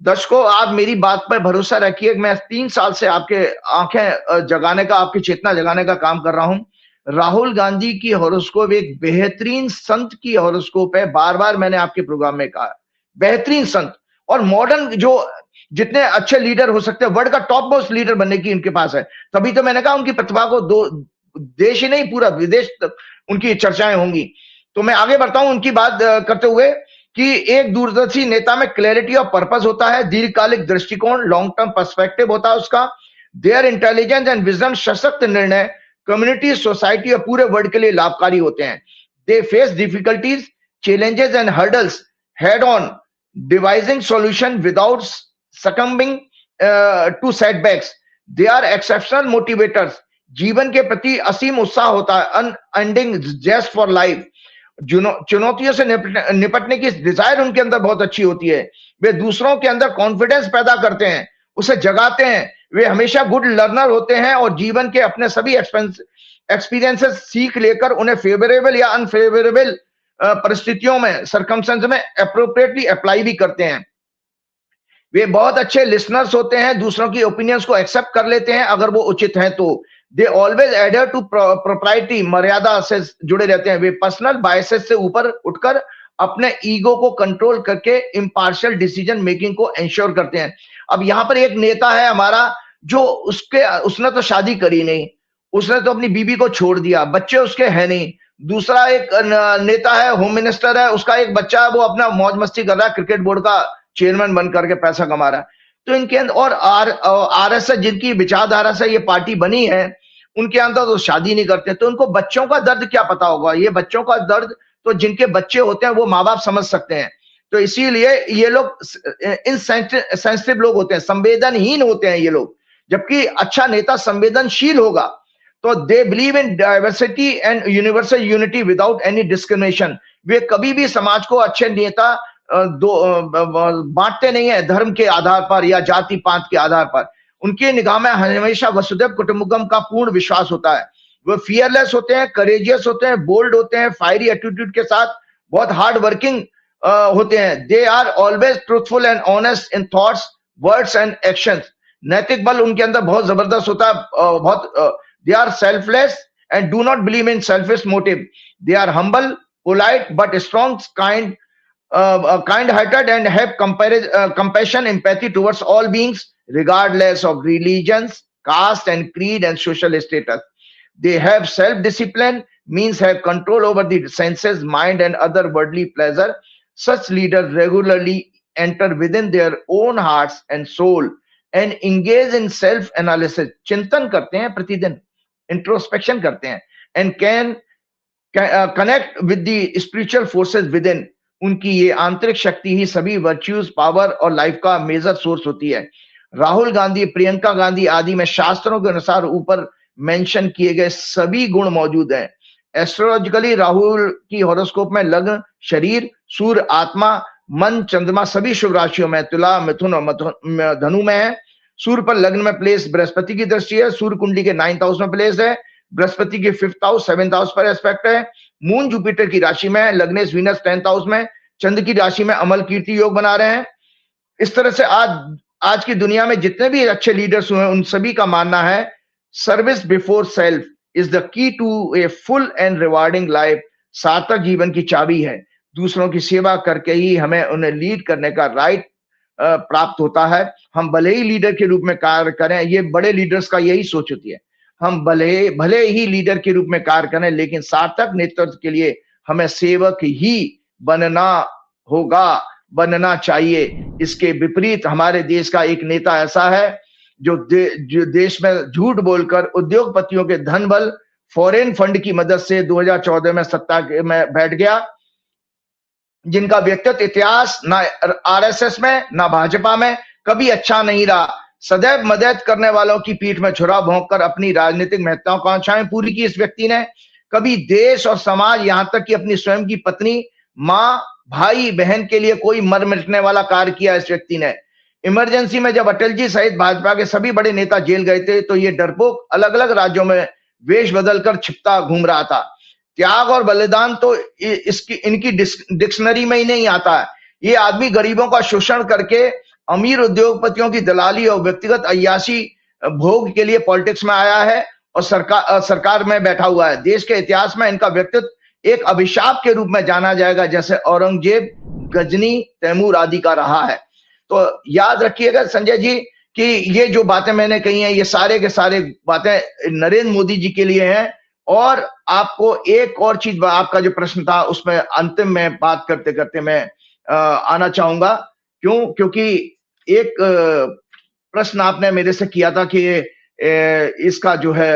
दर्शकों, आप मेरी बात पर भरोसा रखिए, मैं 3 साल से आपके आंखें जगाने का, आपकी चेतना जगाने का काम कर रहा हूं। राहुल गांधी की हॉरोस्कोप एक बेहतरीन संत की हॉरोस्कोप है। बार बार मैंने आपके प्रोग्राम में कहा, बेहतरीन संत। और मॉडर्न जो जितने अच्छे लीडर हो सकते हैं, वर्ल्ड का टॉप मोस्ट लीडर बनने की इनके पास है। तभी तो मैंने कहा उनकी प्रतिभा को दो देश ही नहीं पूरा विदेश तक उनकी चर्चाएं होंगी। तो मैं आगे बढ़ता हूं उनकी बात करते हुए कि एक दूरदर्शी नेता में क्लैरिटी ऑफ पर्पस होता है, दीर्घकालिक दृष्टिकोण, लॉन्ग टर्म पर्सपेक्टिव होता है उसका, देयर इंटेलिजेंस एंड विजडम, सशक्त निर्णय कम्युनिटी, सोसाइटी और पूरे वर्ल्ड के लिए लाभकारी होते हैं। They face difficulties, challenges and hurdles head on, devising solution without succumbing to setbacks. They are exceptional motivators. जीवन के प्रति असीम उत्साह होता है, अनएंडिंग जेस्ट फॉर लाइफ। चुनौतियों से निपटने की डिजायर उनके अंदर बहुत अच्छी होती है। वे दूसरों के अंदर कॉन्फिडेंस पैदा करते हैं, उसे जगाते हैं। वे हमेशा गुड लर्नर होते हैं और जीवन के अपने सभी एक्सपीरियंसेस सीख लेकर उन्हें फेवरेबल या अनफेवरेबल परिस्थितियों में, सर्कमस्टेंस में एप्रोप्रिएटली अप्लाई भी करते हैं। वे बहुत अच्छे लिसनर्स होते हैं, दूसरों की ओपिनियंस को एक्सेप्ट कर लेते हैं अगर वो उचित हैं तो। They always adhere to propriety, मर्यादा से जुड़े रहते हैं। वे पर्सनल बायसेस से ऊपर उठकर अपने ईगो को कंट्रोल करके इम्पार्शियल डिसीजन मेकिंग को इंश्योर करते हैं। अब यहाँ पर एक नेता है हमारा जो उसने तो शादी करी नहीं, उसने तो अपनी बीबी को छोड़ दिया, बच्चे उसके हैं नहीं। दूसरा एक नेता है, होम मिनिस्टर है, उसका एक बच्चा है, वो अपना मौज मस्ती कर रहा है, क्रिकेट बोर्ड का चेयरमैन बन करके पैसा कमा रहा है। तो इनके अंदर और आरएसएस जिनकी विचारधारा से ये पार्टी बनी है, उनके अंदर तो शादी नहीं करते, तो उनको बच्चों का दर्द क्या पता होगा। ये बच्चों का दर्द तो जिनके बच्चे होते हैं वो माँ बाप समझ सकते हैं। तो इसीलिए ये लोग सेंसिटिव लोग होते हैं, संवेदनहीन होते हैं ये लोग। जबकि अच्छा नेता संवेदनशील होगा। तो they believe in diversity and universal unity without any discrimination. वे कभी भी समाज को अच्छे नेता बांटते नहीं है धर्म के आधार पर या जाति पात के आधार पर। उनके निगाह में हमेशा वसुधैव कुटुंबकम का पूर्ण विश्वास होता है। वो फियरलेस होते हैं, करेजियस होते हैं, बोल्ड होते हैं, फायरी एटीट्यूड के साथ बहुत हार्ड वर्किंग होते हैं। They are always truthful and honest in thoughts, words and actions. नैतिक बल उनके अंदर बहुत जबरदस्त होता है, बहुत they are selfless and do not believe in selfish motive. They are humble, polite, but strong, kind-hearted and have compassion, empathy towards all beings, regardless of religions, caste and creed and social status. They have self-discipline, means have control over the senses, mind and other worldly pleasure. Such leaders regularly enter within their own hearts and soul and engage in self-analysis. चिंतन करते हैं प्रतिदिन, introspection करते हैं, and can connect with the spiritual forces with in. उनकी ये आंतरिक शक्ति ही सभी वर्च्यूज, पावर और लाइफ का मेजर सोर्स होती है। राहुल गांधी, प्रियंका गांधी आदि में शास्त्रों के अनुसार ऊपर मेंशन किए गए सभी गुण मौजूद हैं। एस्ट्रोलॉजिकली राहुल की हॉरोस्कोप में लग्न शरीर, सूर्य आत्मा, मन, चंद्रमा सभी शुभ राशियों में तुला, मिथुन और धनु में है। सूर्य पर लग्न में प्लेस बृहस्पति की दृष्टि है। सूर्य कुंडली के 9th हाउस में प्लेस है। बृहस्पति के 5th हाउस 7th हाउस पर एस्पेक्ट है। मून जुपिटर की राशि में है। लग्नेश वीनस 10th हाउस में। चंद्र की राशि में अमल कीर्ति योग बना रहे हैं। इस तरह से आज की दुनिया में जितने भी अच्छे लीडर्स हुए उन सभी का मानना है service before self is the key to a full and rewarding life. सार्थक जीवन की चाबी है। दूसरों की सेवा करके ही हमें उन्हें लीड करने का राइट प्राप्त होता है। हम भले ही लीडर के रूप में कार्य करें, ये बड़े लीडर्स का यही सोच होती है, हम भले ही लीडर के रूप में कार्य करें, लेकिन सार्थक नेतृत्व के लिए हमें सेवक ही बनना होगा, बनना चाहिए। इसके विपरीत हमारे देश का एक नेता ऐसा है जो देश में झूठ बोलकर उद्योगपतियों के धन बल, फॉरेन फंड की मदद से 2014 में सत्ता में बैठ गया, जिनका व्यक्तित्व इतिहास ना आरएसएस में ना भाजपा में कभी अच्छा नहीं रहा। सदैव मदद करने वालों की पीठ में छुरा भोंक कर अपनी राजनीतिक महत्वाकांक्षाएं पूरी की इस व्यक्ति ने। कभी देश और समाज, यहां तक कि अपनी स्वयं की पत्नी, माँ, भाई, बहन के लिए कोई मर मिटने वाला कार्य किया इस व्यक्ति ने। इमरजेंसी में जब अटल जी सहित भाजपा के सभी बड़े नेता जेल गए थे तो ये डरपोक अलग अलग राज्यों में वेश बदलकर छिपता घूम रहा था। त्याग और बलिदान तो इनकी डिक्शनरी में ही नहीं आता है। ये आदमी गरीबों का शोषण करके अमीर उद्योगपतियों की दलाली और व्यक्तिगत अय्याशी भोग के लिए पॉलिटिक्स में आया है और सरकार में बैठा हुआ है। देश के इतिहास में इनका व्यक्तित्व एक अभिशाप के रूप में जाना जाएगा, जैसे औरंगजेब, गजनी, तैमूर आदि का रहा है। तो याद रखिएगा संजय जी कि ये जो बातें मैंने कही हैं, ये सारे के सारे बातें नरेंद्र मोदी जी के लिए हैं। और आपको एक और चीज, आपका जो प्रश्न था उसमें अंतिम में बात करते करते मैं आना चाहूंगा। क्योंकि एक प्रश्न आपने मेरे से किया था कि इसका जो है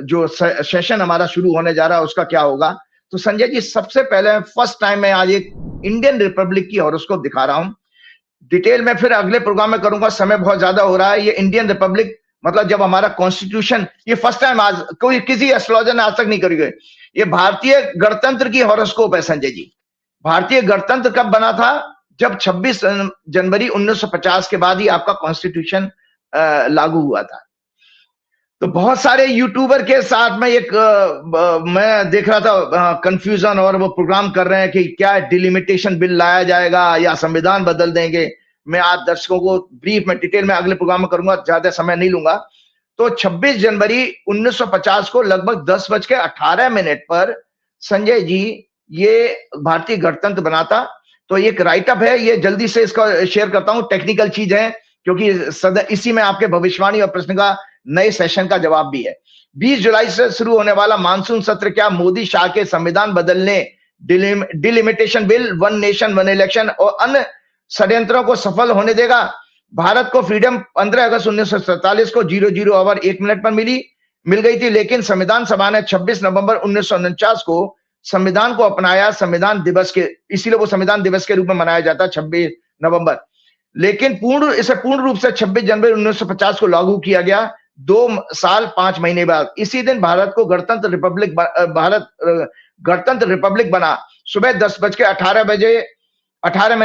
जो सेशन हमारा शुरू होने जा रहा है उसका क्या होगा। तो संजय जी, सबसे पहले फर्स्ट टाइम मैं आज एक इंडियन रिपब्लिक की हॉरोस्कोप दिखा रहा हूं। डिटेल में फिर अगले प्रोग्राम में करूंगा, समय बहुत ज्यादा हो रहा है। ये इंडियन रिपब्लिक मतलब जब हमारा कॉन्स्टिट्यूशन, ये फर्स्ट टाइम आज कोई किसी एस्ट्रोलॉजर ने आज तक नहीं करी गई। ये भारतीय गणतंत्र की हॉरोस्कोप है संजय जी। भारतीय गणतंत्र कब बना था? जब 26 जनवरी 1950 के बाद ही आपका कॉन्स्टिट्यूशन लागू हुआ था। तो बहुत सारे यूट्यूबर के साथ में एक मैं देख रहा था कंफ्यूजन, और वो प्रोग्राम कर रहे हैं कि क्या डिलिमिटेशन बिल लाया जाएगा या संविधान बदल देंगे। मैं आज दर्शकों को ब्रीफ में डिटेल में अगले प्रोग्राम में करूंगा, ज्यादा समय नहीं लूंगा। तो 26 जनवरी 1950 को लगभग 10:18 पर संजय जी ये भारतीय गणतंत्र बना था। तो एक राइटअप है, ये जल्दी से इसका शेयर करता हूं। टेक्निकल चीज है क्योंकि इसी में आपके भविष्यवाणी और प्रश्न का नए सेशन का जवाब भी है। 20 जुलाई से शुरू होने वाला मानसून सत्र क्या मोदी शाह के संविधान बदलने, delimitation bill, one nation one election और अन्य षड्यंत्रों को सफल होने देगा? भारत को फ्रीडम 15 अगस्त 1947 को 00:01 पर मिल गई थी, लेकिन संविधान सभा ने 26 नवंबर 1949 को संविधान को अपनाया संविधान दिवस के, इसीलिए वो संविधान दिवस के रूप में मनाया जाता है 26 नवंबर। लेकिन इसे पूर्ण रूप से 26 जनवरी 1950 को लागू किया गया 2 साल 5 महीने बाद। इसी दिन भारत गणतंत्र रिपब्लिक बना। सुबह 10:18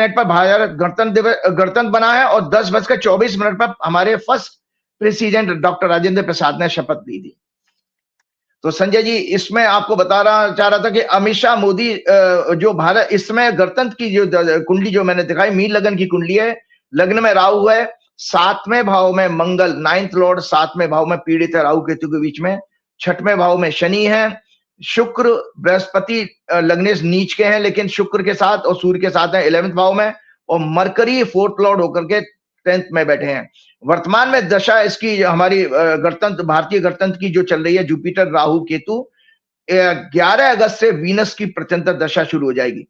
पर भारत गणतंत्र बना है और 10:24 पर हमारे first president doctor Rajendra Prasad ने शपथ ली थी। तो संजय जी, इसमें आपको चाह रहा था कि अमित शाह मोदी जो भारत इस समय गणतंत्र की जो कुंडली जो मैंने दिखाई, मीन लगन की कुंडली है। लग्न में राहु है, 7वें भाव में मंगल 9th लॉर्ड 7वें भाव में पीड़ित है राहु केतु के बीच में। 6वें भाव में शनि है। शुक्र बृहस्पति लग्नेश नीच के हैं, लेकिन शुक्र के साथ और सूर्य के साथ है 11th भाव में। और मरकरी 4th लॉर्ड होकर के 10th में बैठे हैं। वर्तमान में दशा इसकी हमारी भारतीय गणतंत्र की जो चल रही है, जुपिटर राहु केतु, 11 अगस्त से वीनस की प्रत्यंतर दशा शुरू हो जाएगी।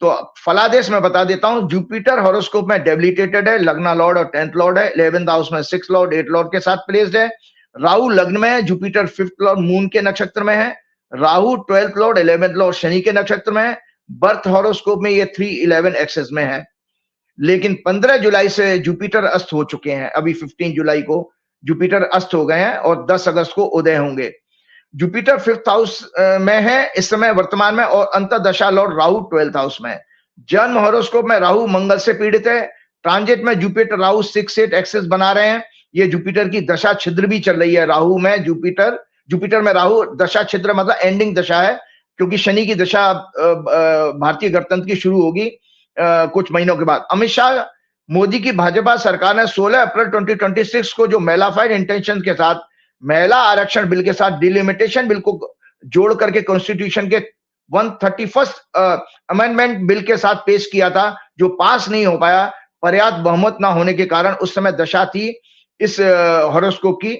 तो फलादेश में बता देता हूं, जुपिटर हॉरोस्कोप में डेबिलिटेटेड है, लग्ना लॉर्ड और 10th लॉर्ड है। 11th हाउस में 6 लॉर्ड 8 लॉर्ड के साथ प्लेस्ड है। राहु लग्न में है, जुपिटर 5th लॉर्ड मून के नक्षत्र में है। Rahu 12th Lord 11th Lord Shani के नक्षत्र में है। बर्थ हॉरोस्कोप में ये 3-11 एक्सेस में है। लेकिन 15 जुलाई से जुपिटर अस्त हो चुके हैं। अभी 15 जुलाई को जुपिटर अस्त हो गए हैं और 10 अगस्त को उदय होंगे। जुपिटर 5th हाउस में है इस समय वर्तमान में, और अंतर्दशा लॉर्ड राहु 12th हाउस में है। जन्म हॉरोस्कोप में राहु मंगल से पीड़ित है। ट्रांजिट में जुपिटर राहु 6-8 एक्सेस बना रहे हैं। ये जुपिटर की दशा छिद्र भी चल रही है। राहु में जुपिटर में राहु दशा छिद्र मतलब एंडिंग दशा है, क्योंकि शनि की दशा भारतीय गणतंत्र की शुरू होगी कुछ महीनों के बाद। अमित शाह मोदी की भाजपा सरकार ने 16 अप्रैल 2026 को जो मेलाफाइड इंटेंशन के साथ महिला आरक्षण बिल के साथ डिलिमिटेशन बिल को जोड़ करके कॉन्स्टिट्यूशन के 131st अमेंडमेंट बिल के साथ पेश किया था, जो पास नहीं हो पाया पर्याप्त बहुमत ना होने के कारण। उस समय दशा थी इस हॉरोस्कोप की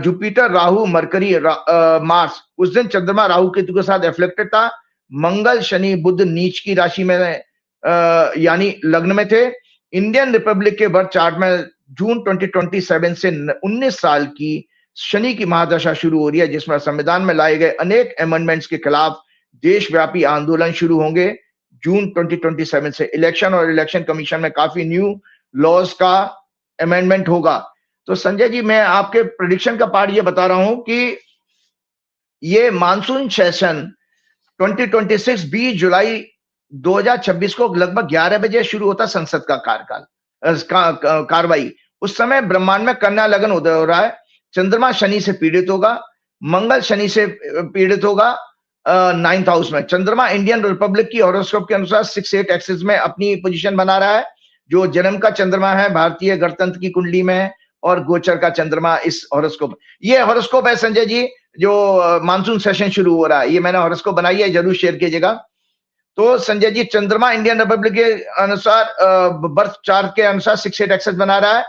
जुपिटर राहु मरकरी मार्स। उस दिन चंद्रमा राहु केतु के साथ एफ्लेक्टेड था। मंगल शनि बुध नीच की राशि में यानी लग्न में थे। इंडियन रिपब्लिक के बर्थ चार्ट में जून 2027 से 19 साल की शनि की महादशा शुरू हो रही है, जिसमें संविधान में लाए गए अनेक अमेंडमेंट्स के खिलाफ देशव्यापी आंदोलन शुरू होंगे। जून 2027 से इलेक्शन और इलेक्शन कमीशन में काफी न्यू लॉज का अमेंडमेंट होगा। तो संजय जी, मैं आपके प्रेडिक्शन का पार्ट ये बता रहा हूं कि ये मानसून सेशन 2026 20 जुलाई 2026 को लगभग 11 बजे शुरू होता संसद का कार्रवाई। उस समय ब्रह्मांड में कन्या लगन उदय हो रहा है। चंद्रमा शनि से पीड़ित होगा, मंगल शनि से पीड़ित होगा 9th हाउस में। चंद्रमा इंडियन रिपब्लिक की हॉरोस्कोप के अनुसार 6-8 एक्सिस में अपनी पोजीशन बना रहा है। जो जन्म का चंद्रमा है भारतीय गणतंत्र की कुंडली में, और गोचर का चंद्रमा इस हॉरोस्कोप। ये हॉरोस्कोप है संजय जी जो मानसून सेशन शुरू हो रहा है। ये मैंने हॉरोस्कोप बनाई है, जरूर शेयर कीजिएगा। तो संजय जी, चंद्रमा इंडियन रिपब्लिक के अनुसार बर्थ चार्ट के अनुसार 6-8 एक्सेस बना रहा है।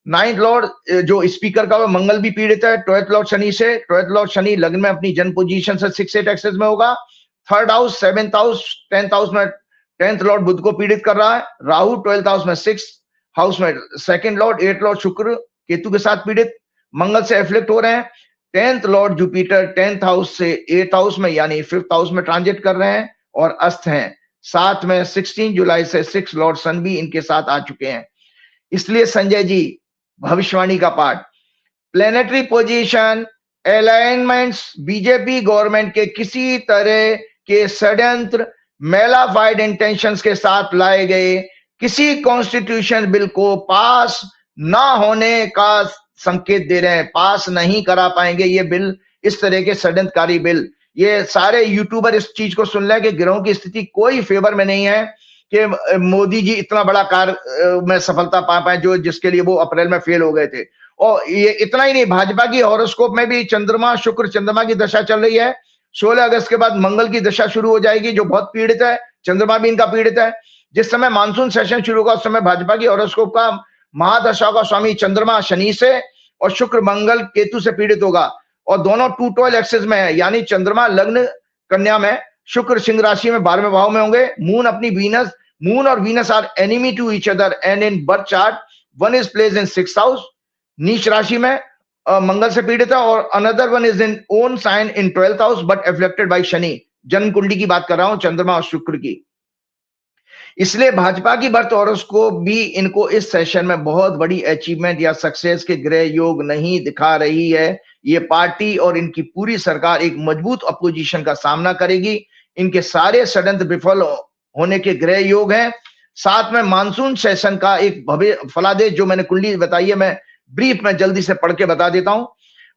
9th लॉर्ड जो स्पीकर का मंगल भी पीड़ित है 12th लॉर्ड शनि से। 12th लॉर्ड शनि लग्न में अपनी जन्म पोजीशन से 6-8 एक्सेस में होगा। 3rd house, 7th house, 10th house में 10th लॉर्ड बुध को पीड़ित कर रहा है। राहु 12th हाउस में 6th हाउस में 2nd लॉर्ड 8th लॉर्ड शुक्र केतु के साथ पीड़ित, मंगल से एफ्लिक्ट हो रहे हैं। 10th Lord Jupiter 10th house से 8th हाउस में यानी 5th हाउस में ट्रांजिट कर रहे हैं और अस्त हैं। साथ में 16 जुलाई से 6 लॉर्ड सन भी इनके साथ आ चुके हैं। इसलिए संजय जी, भविष्यवाणी का पाठ, planetary position, alignments, BJP government के किसी तरह के षड्यंत्र, मेलाफाइड इंटेंशंस के साथ लाए गए किसी कॉन्स्टिट्यूशन बिल को पास ना होने का संकेत दे रहे हैं। पास नहीं करा पाएंगे ये बिल, इस तरह के षड्यंत्रकारी बिल। ये सारे यूट्यूबर इस चीज को सुन लें कि गिरोह की स्थिति कोई फेवर में नहीं है कि मोदी जी इतना बड़ा कार्य में सफलता पा पाए जो जिसके लिए वो अप्रैल में फेल हो गए थे। और ये इतना ही नहीं, भाजपा की हॉरोस्कोप में भी चंद्रमा शुक्र चंद्रमा की दशा चल रही है। 16 अगस्त के बाद मंगल की दशा शुरू हो जाएगी जो बहुत पीड़ित है, चंद्रमा भी इनका पीड़ित है। जिस समय मानसून सेशन शुरू होगा उस समय भाजपा की हॉरोस्कोप का महादशा का स्वामी चंद्रमा शनि से और शुक्र मंगल केतु से पीड़ित होगा और दोनों 212 एक्सेस में है, यानी चंद्रमा लग्न कन्या में, शुक्र सिंह राशि में 12वें भाव में होंगे। मून और Venus are enemy to each other and in birth chart one is placed in 6th house नीच राशि में मंगल से पीड़ित है और another one is in own sign in 12th house but afflicted by Shani. जन्म कुंडली की बात कर रहा हूं, चंद्रमा और शुक्र की। इसलिए भाजपा की बर्थ हॉरोस्कोप भी इनको इस सेशन में बहुत बड़ी अचीवमेंट या सक्सेस के ग्रह योग नहीं दिखा रही है। ये पार्टी और इनकी पूरी सरकार एक मजबूत अपोजिशन का सामना करेगी। इनके सारे षड्यंत्र विफल होने के ग्रह योग हैं। साथ में मानसून सेशन का एक भव्य फलादेश जो मैंने कुंडली बताई है, मैं ब्रीफ में जल्दी से पढ़ के बता देता हूं।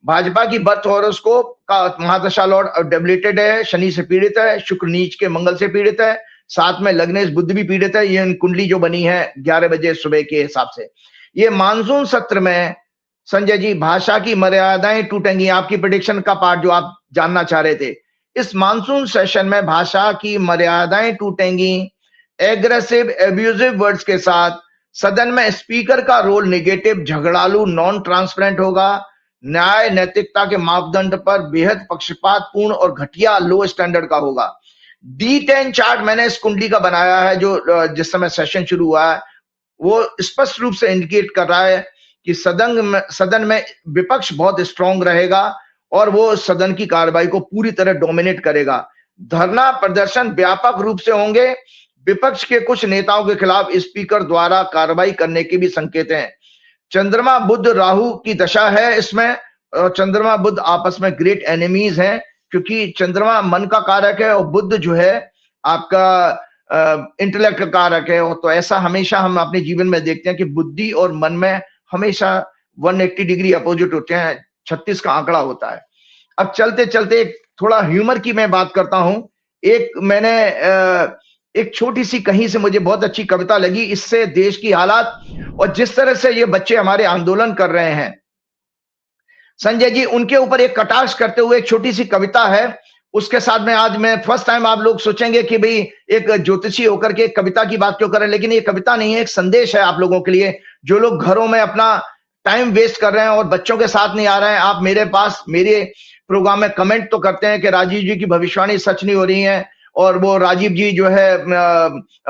भाजपा की बर्थ हॉरोस्कोप का महादशा लॉर्ड डेबिलिटेड है, शनि से पीड़ित है, शुक्र नीच के मंगल से पीड़ित है, साथ में लग्नेश बुध भी पीड़ित है। ये कुंडली जो बनी है 11 बजे सुबह के हिसाब से। ये मानसून सत्र में संजय जी भाषा की मर्यादाएं टूटेंगी, आपकी प्रेडिक्शन का पार्ट जो आप जानना चाह रहे थे। इस मानसून सेशन में भाषा की मर्यादाएं टूटेंगी, एग्रेसिव एब्यूजिव वर्ड्स के साथ। सदन में स्पीकर का रोल नेगेटिव, झगड़ालू, नॉन ट्रांसपेरेंट होगा। न्याय नैतिकता के मापदंड पर बेहद पक्षपात पूर्ण और घटिया लो स्टैंडर्ड का होगा। D10 चार्ट मैंने इस कुंडली का बनाया है जो जिस समय सेशन शुरू हुआ है, वो स्पष्ट रूप से इंडिकेट कर रहा है कि सदन में विपक्ष बहुत स्ट्रांग रहेगा और वो सदन की कार्रवाई को पूरी तरह डोमिनेट करेगा। धरना प्रदर्शन व्यापक रूप से होंगे। विपक्ष के कुछ नेताओं के खिलाफ स्पीकर द्वारा कार्रवाई करने के भी संकेत हैं। चंद्रमा बुध राहु की दशा है इसमें। चंद्रमा बुध आपस में ग्रेट एनिमीज हैं क्योंकि चंद्रमा मन का कारक है और बुध जो है आपका इंटेलेक्ट का कारक है। तो ऐसा हमेशा हम अपने जीवन में देखते हैं कि बुद्धि और मन में हमेशा 180 डिग्री अपोजिट होते हैं। 36 का आंकड़ा होता है। अब चलते चलते थोड़ा ह्यूमर की मैं बात करता हूं। मैंने एक छोटी सी कहीं से मुझे बहुत अच्छी कविता लगी। इससे देश की हालात और जिस तरह से ये बच्चे हमारे आंदोलन कर रहे हैं संजय जी, उनके ऊपर एक कटाक्ष करते हुए एक छोटी सी कविता है। उसके साथ में आज मैं फर्स्ट टाइम, आप लोग सोचेंगे कि भाई एक ज्योतिषी होकर के एक कविता की बात क्यों करें, लेकिन ये कविता नहीं है, एक संदेश है आप लोगों के लिए जो लोग घरों में अपना टाइम वेस्ट कर रहे हैं और बच्चों के साथ नहीं आ रहे हैं। आप मेरे पास मेरे प्रोग्राम में कमेंट तो करते हैं कि राजीव जी की भविष्यवाणी सच नहीं हो रही है और वो राजीव जी जो है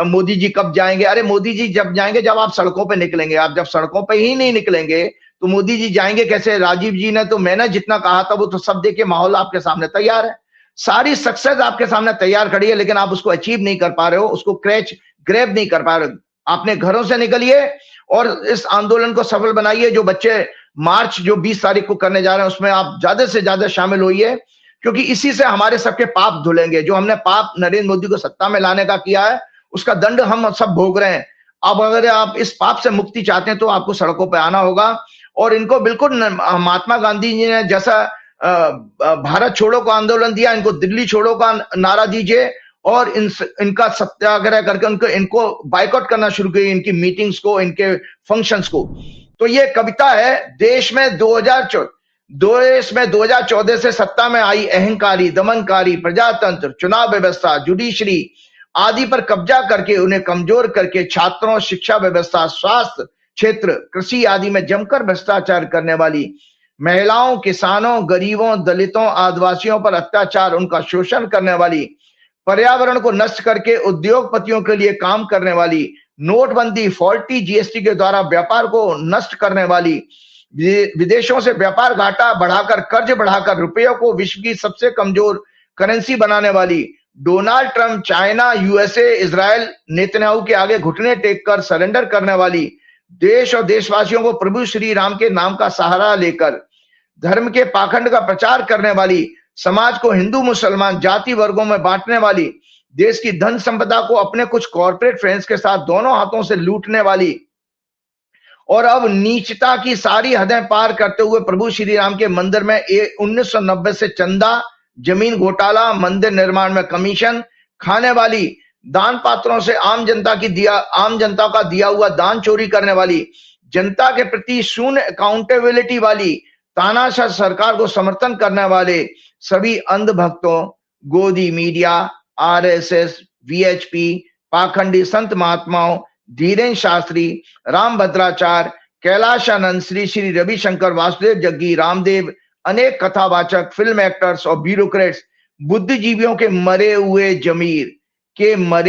मोदी जी कब जाएंगे। अरे मोदी जी जब जाएंगे जब आप सड़कों पे निकलेंगे। आप जब सड़कों पे ही नहीं निकलेंगे तो मोदी जी जाएंगे कैसे। राजीव जी ने तो मैंने जितना कहा था वो तो सब देखिए माहौल आपके सामने तैयार है, सारी सक्सेस आपके सामने तैयार खड़ी है, लेकिन आप उसको अचीव नहीं कर पा रहे हो, उसको ग्रैब नहीं कर पा रहे हो। आपने घरों से निकलिए और इस आंदोलन को सफल बनाइए। जो बच्चे मार्च जो 20 तारीख को करने जा रहे हैं उसमें आप ज्यादा से ज्यादा शामिल होइए क्योंकि इसी से हमारे सबके पाप धुलेंगे। जो हमने पाप नरेंद्र मोदी को सत्ता में लाने का किया है उसका दंड हम सब भोग रहे हैं। अब अगर आप इस पाप से मुक्ति चाहते हैं तो आपको सड़कों पर आना होगा और इनको बिल्कुल महात्मा गांधी जी ने जैसा भारत छोड़ो का आंदोलन दिया, इनको दिल्ली छोड़ो का नारा दीजिए और इनका सत्याग्रह करके इनको बाइकआउट करना शुरू कीजिए, इनकी मीटिंग्स को, इनके फंक्शंस को। तो ये कविता है। देश में 2014 से सत्ता में आई अहंकारी, दमनकारी प्रजातंत्र, चुनाव व्यवस्था, जुडिशरी आदि पर कब्जा करके उन्हें कमजोर करके छात्रों, शिक्षा व्यवस्था, स्वास्थ्य क्षेत्र, कृषि आदि में जमकर भ्रष्टाचार करने वाली, महिलाओं, किसानों, गरीबों, दलितों, आदिवासियों पर अत्याचार, उनका शोषण करने वाली, पर्यावरण को नष्ट करके उद्योगपतियों के लिए काम करने वाली, नोटबंदी, फॉल्टी जीएसटी के द्वारा व्यापार को नष्ट करने वाली, विदेशों से व्यापार घाटा बढ़ाकर, कर्ज बढ़ाकर रुपयों को विश्व की सबसे कमजोर करेंसी बनाने वाली, Donald Trump, China, USA, Israel, Netanyahu के आगे घुटने टेक कर सरेंडर करने वाली, देश और देशवासियों को प्रभु श्री राम के नाम का सहारा लेकर धर्म के पाखंड का प्रचार करने वाली, समाज को हिंदू मुसलमान जाति वर्गों में बांटने वाली, देश की धन संपदा को अपने कुछ कॉर्पोरेट फ्रेंड्स के साथ दोनों हाथों से लूटने वाली और अब नीचता की सारी हदें पार करते हुए प्रभु श्री राम के मंदिर में 1990 से चंदा, जमीन घोटाला, मंदिर निर्माण में कमीशन खाने वाली, दान पात्रों से आम जनता का दिया हुआ दान चोरी करने वाली, जनता के प्रति शून्य अकाउंटेबिलिटी वाली, तानाशाह सरकार को समर्थन करने वाले सभी अंधभक्तों, गोदी मीडिया, आरएसएस, वीएचपी, पाखंडी संत महात्माओं, धीरेन्द्र शास्त्री, राम भद्राचार्य, कैलाशानंद, श्री श्री रविशंकर, वासुदेव जग्गी, रामदेव, अनेक कथावाचक, फिल्म एक्टर्स और ब्यूरोक्रेट्स, बुद्धिजीवियों के मरे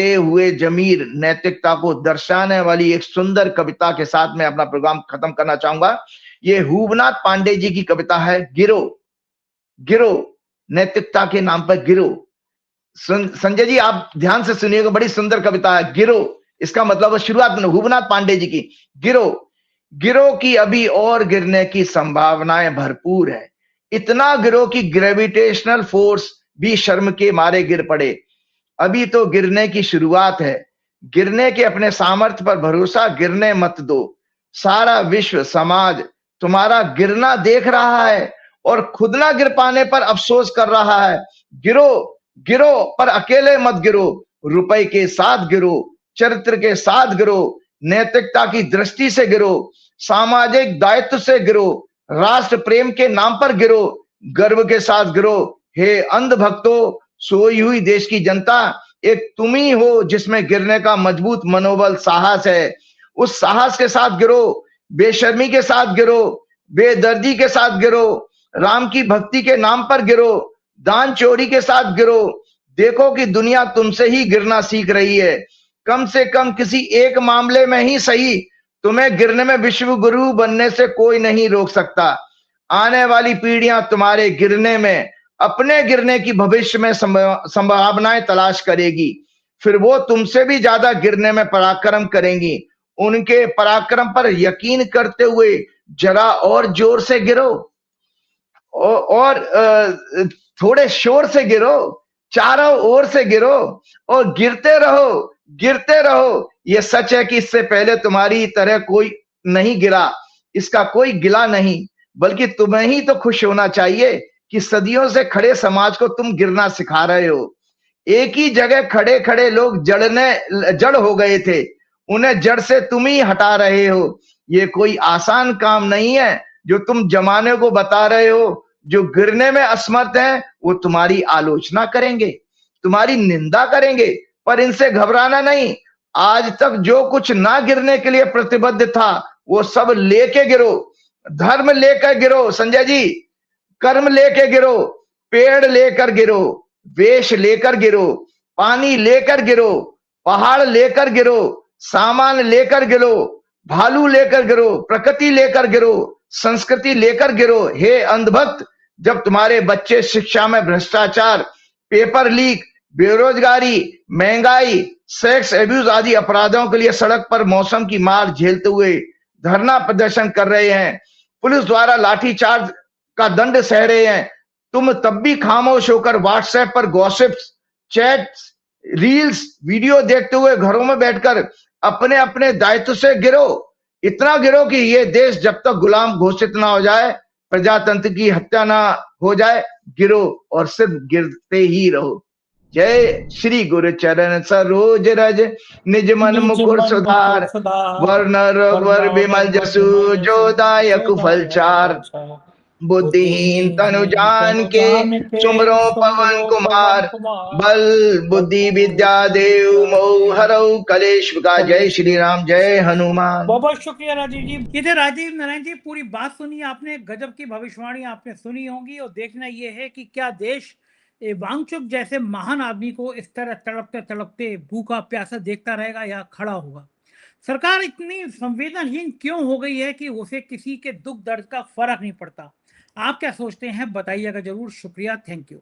हुए जमीर नैतिकता को दर्शाने वाली एक सुंदर कविता के साथ मैं अपना प्रोग्राम खत्म करना चाहूंगा। ये हुबनाथ पांडे जी की कविता है, गिरो, नैतिकता के नाम पर गिरो। संजय जी आप ध्यान से सुनिएगा, बड़ी सुंदर कविता है, गिरो। इसका मतलब शुरुआत में हुबनाथ पांडे जी की, गिरो की अभी और गिरने की संभावनाएं भरपूर है, इतना गिरो कि ग्रेविटेशनल फोर्स भी शर्म के मारे गिर पड़े। अभी तो गिरने की शुरुआत है, गिरने के अपने सामर्थ्य पर भरोसा गिरने मत दो। सारा विश्व समाज तुम्हारा गिरना देख रहा है और खुद ना गिर पाने पर अफसोस कर रहा है। गिरो पर अकेले मत गिरो, रुपए के साथ गिरो, चरित्र के साथ गिरो, नैतिकता की दृष्टि से गिरो, सामाजिक दायित्व से गिरो, राष्ट्र प्रेम के नाम पर गिरो, गर्व के साथ गिरो। हे अंध भक्तों, सोई हुई देश की जनता, एक तुम ही हो जिसमें गिरने का मजबूत मनोबल, साहस है। उस साहस के साथ गिरो, बेशर्मी के साथ गिरो, बेदर्दी के साथ गिरो, राम की भक्ति के नाम पर गिरो, दान चोरी के साथ गिरो। देखो कि दुनिया तुमसे ही गिरना सीख रही है। कम से कम किसी एक मामले में ही सही, तुम्हें गिरने में विश्व गुरु बनने से कोई नहीं रोक सकता। आने वाली पीढ़ियां तुम्हारे गिरने में, अपने गिरने की भविष्य में संभावनाएं तलाश करेगी, फिर वो तुमसे भी ज्यादा गिरने में पराक्रम करेंगी। उनके पराक्रम पर यकीन करते हुए जरा और जोर से गिरो और थोड़े शोर से गिरो, चारों ओर से गिरो और गिरते रहो। ये सच है कि इससे पहले तुम्हारी तरह कोई नहीं गिरा, इसका कोई गिला नहीं, बल्कि तुम्हें ही तो खुश होना चाहिए कि सदियों से खड़े समाज को तुम गिरना सिखा रहे हो। एक ही जगह खड़े खड़े लोग जड़ हो गए थे, उन्हें जड़ से तुम ही हटा रहे हो। ये कोई आसान काम नहीं है जो तुम जमाने को बता रहे हो। जो गिरने में असमर्थ हैं वो तुम्हारी आलोचना करेंगे, तुम्हारी निंदा करेंगे, पर इनसे घबराना नहीं। आज तक जो कुछ ना गिरने के लिए प्रतिबद्ध था वो सब लेके गिरो। धर्म लेकर गिरो संजय जी, कर्म लेके गिरो, पेड़ लेकर गिरो, वेश लेकर गिरो, पानी लेकर गिरो, पहाड़ लेकर गिरो, सामान लेकर गिरो, भालू लेकर गिरो, प्रकृति लेकर गिरो, संस्कृति लेकर गिरो। हे अंधभक्त, जब तुम्हारे बच्चे शिक्षा में भ्रष्टाचार, पेपर लीक, बेरोजगारी, महंगाई, सेक्स एब्यूज आदि अपराधों के लिए सड़क पर मौसम की मार झेलते हुए धरना प्रदर्शन कर रहे हैं, पुलिस द्वारा लाठीचार्ज का दंड सह रहे हैं, तुम तब भी खामोश होकर व्हाट्सएप पर गॉसिप्स, चैट्स, रील्स, वीडियो देखते हुए घरों में बैठकर अपने अपने दायित्व से गिरो। इतना गिरो कि ये देश जब तक गुलाम घोषित ना हो जाए, प्रजातंत्र की हत्या ना हो जाए, गिरो और सिर्फ गिरते ही रहो। जय श्री गुरु चरण सरोज रज, निज मन मुकुर सुधार, वर्ण रघुवर विमल जसु, जो दायक फल चार। बुद्धिहीन तनु जान के सुमरो पवन कुमार। बल बुद्धि विद्या देव मोह हरऊ कलेश विकार। जय श्री राम, जय हनुमान। बहुत बहुत शुक्रिया राजीव जी। ये थे राजीव नारायण जी। पूरी बात सुनी आपने, गजब की भविष्यवाणी आपने सुनी होंगी। और देखना ये है कि क्या देश वांगचुक जैसे महान आदमी को इस तरह तड़पते तड़पते भूखा प्यासा देखता रहेगा या खड़ा होगा। सरकार इतनी संवेदनहीन क्यों हो गई है कि उसे किसी के दुख दर्द का फर्क नहीं पड़ता। आप क्या सोचते हैं बताइएगा जरूर। शुक्रिया, थैंक यू।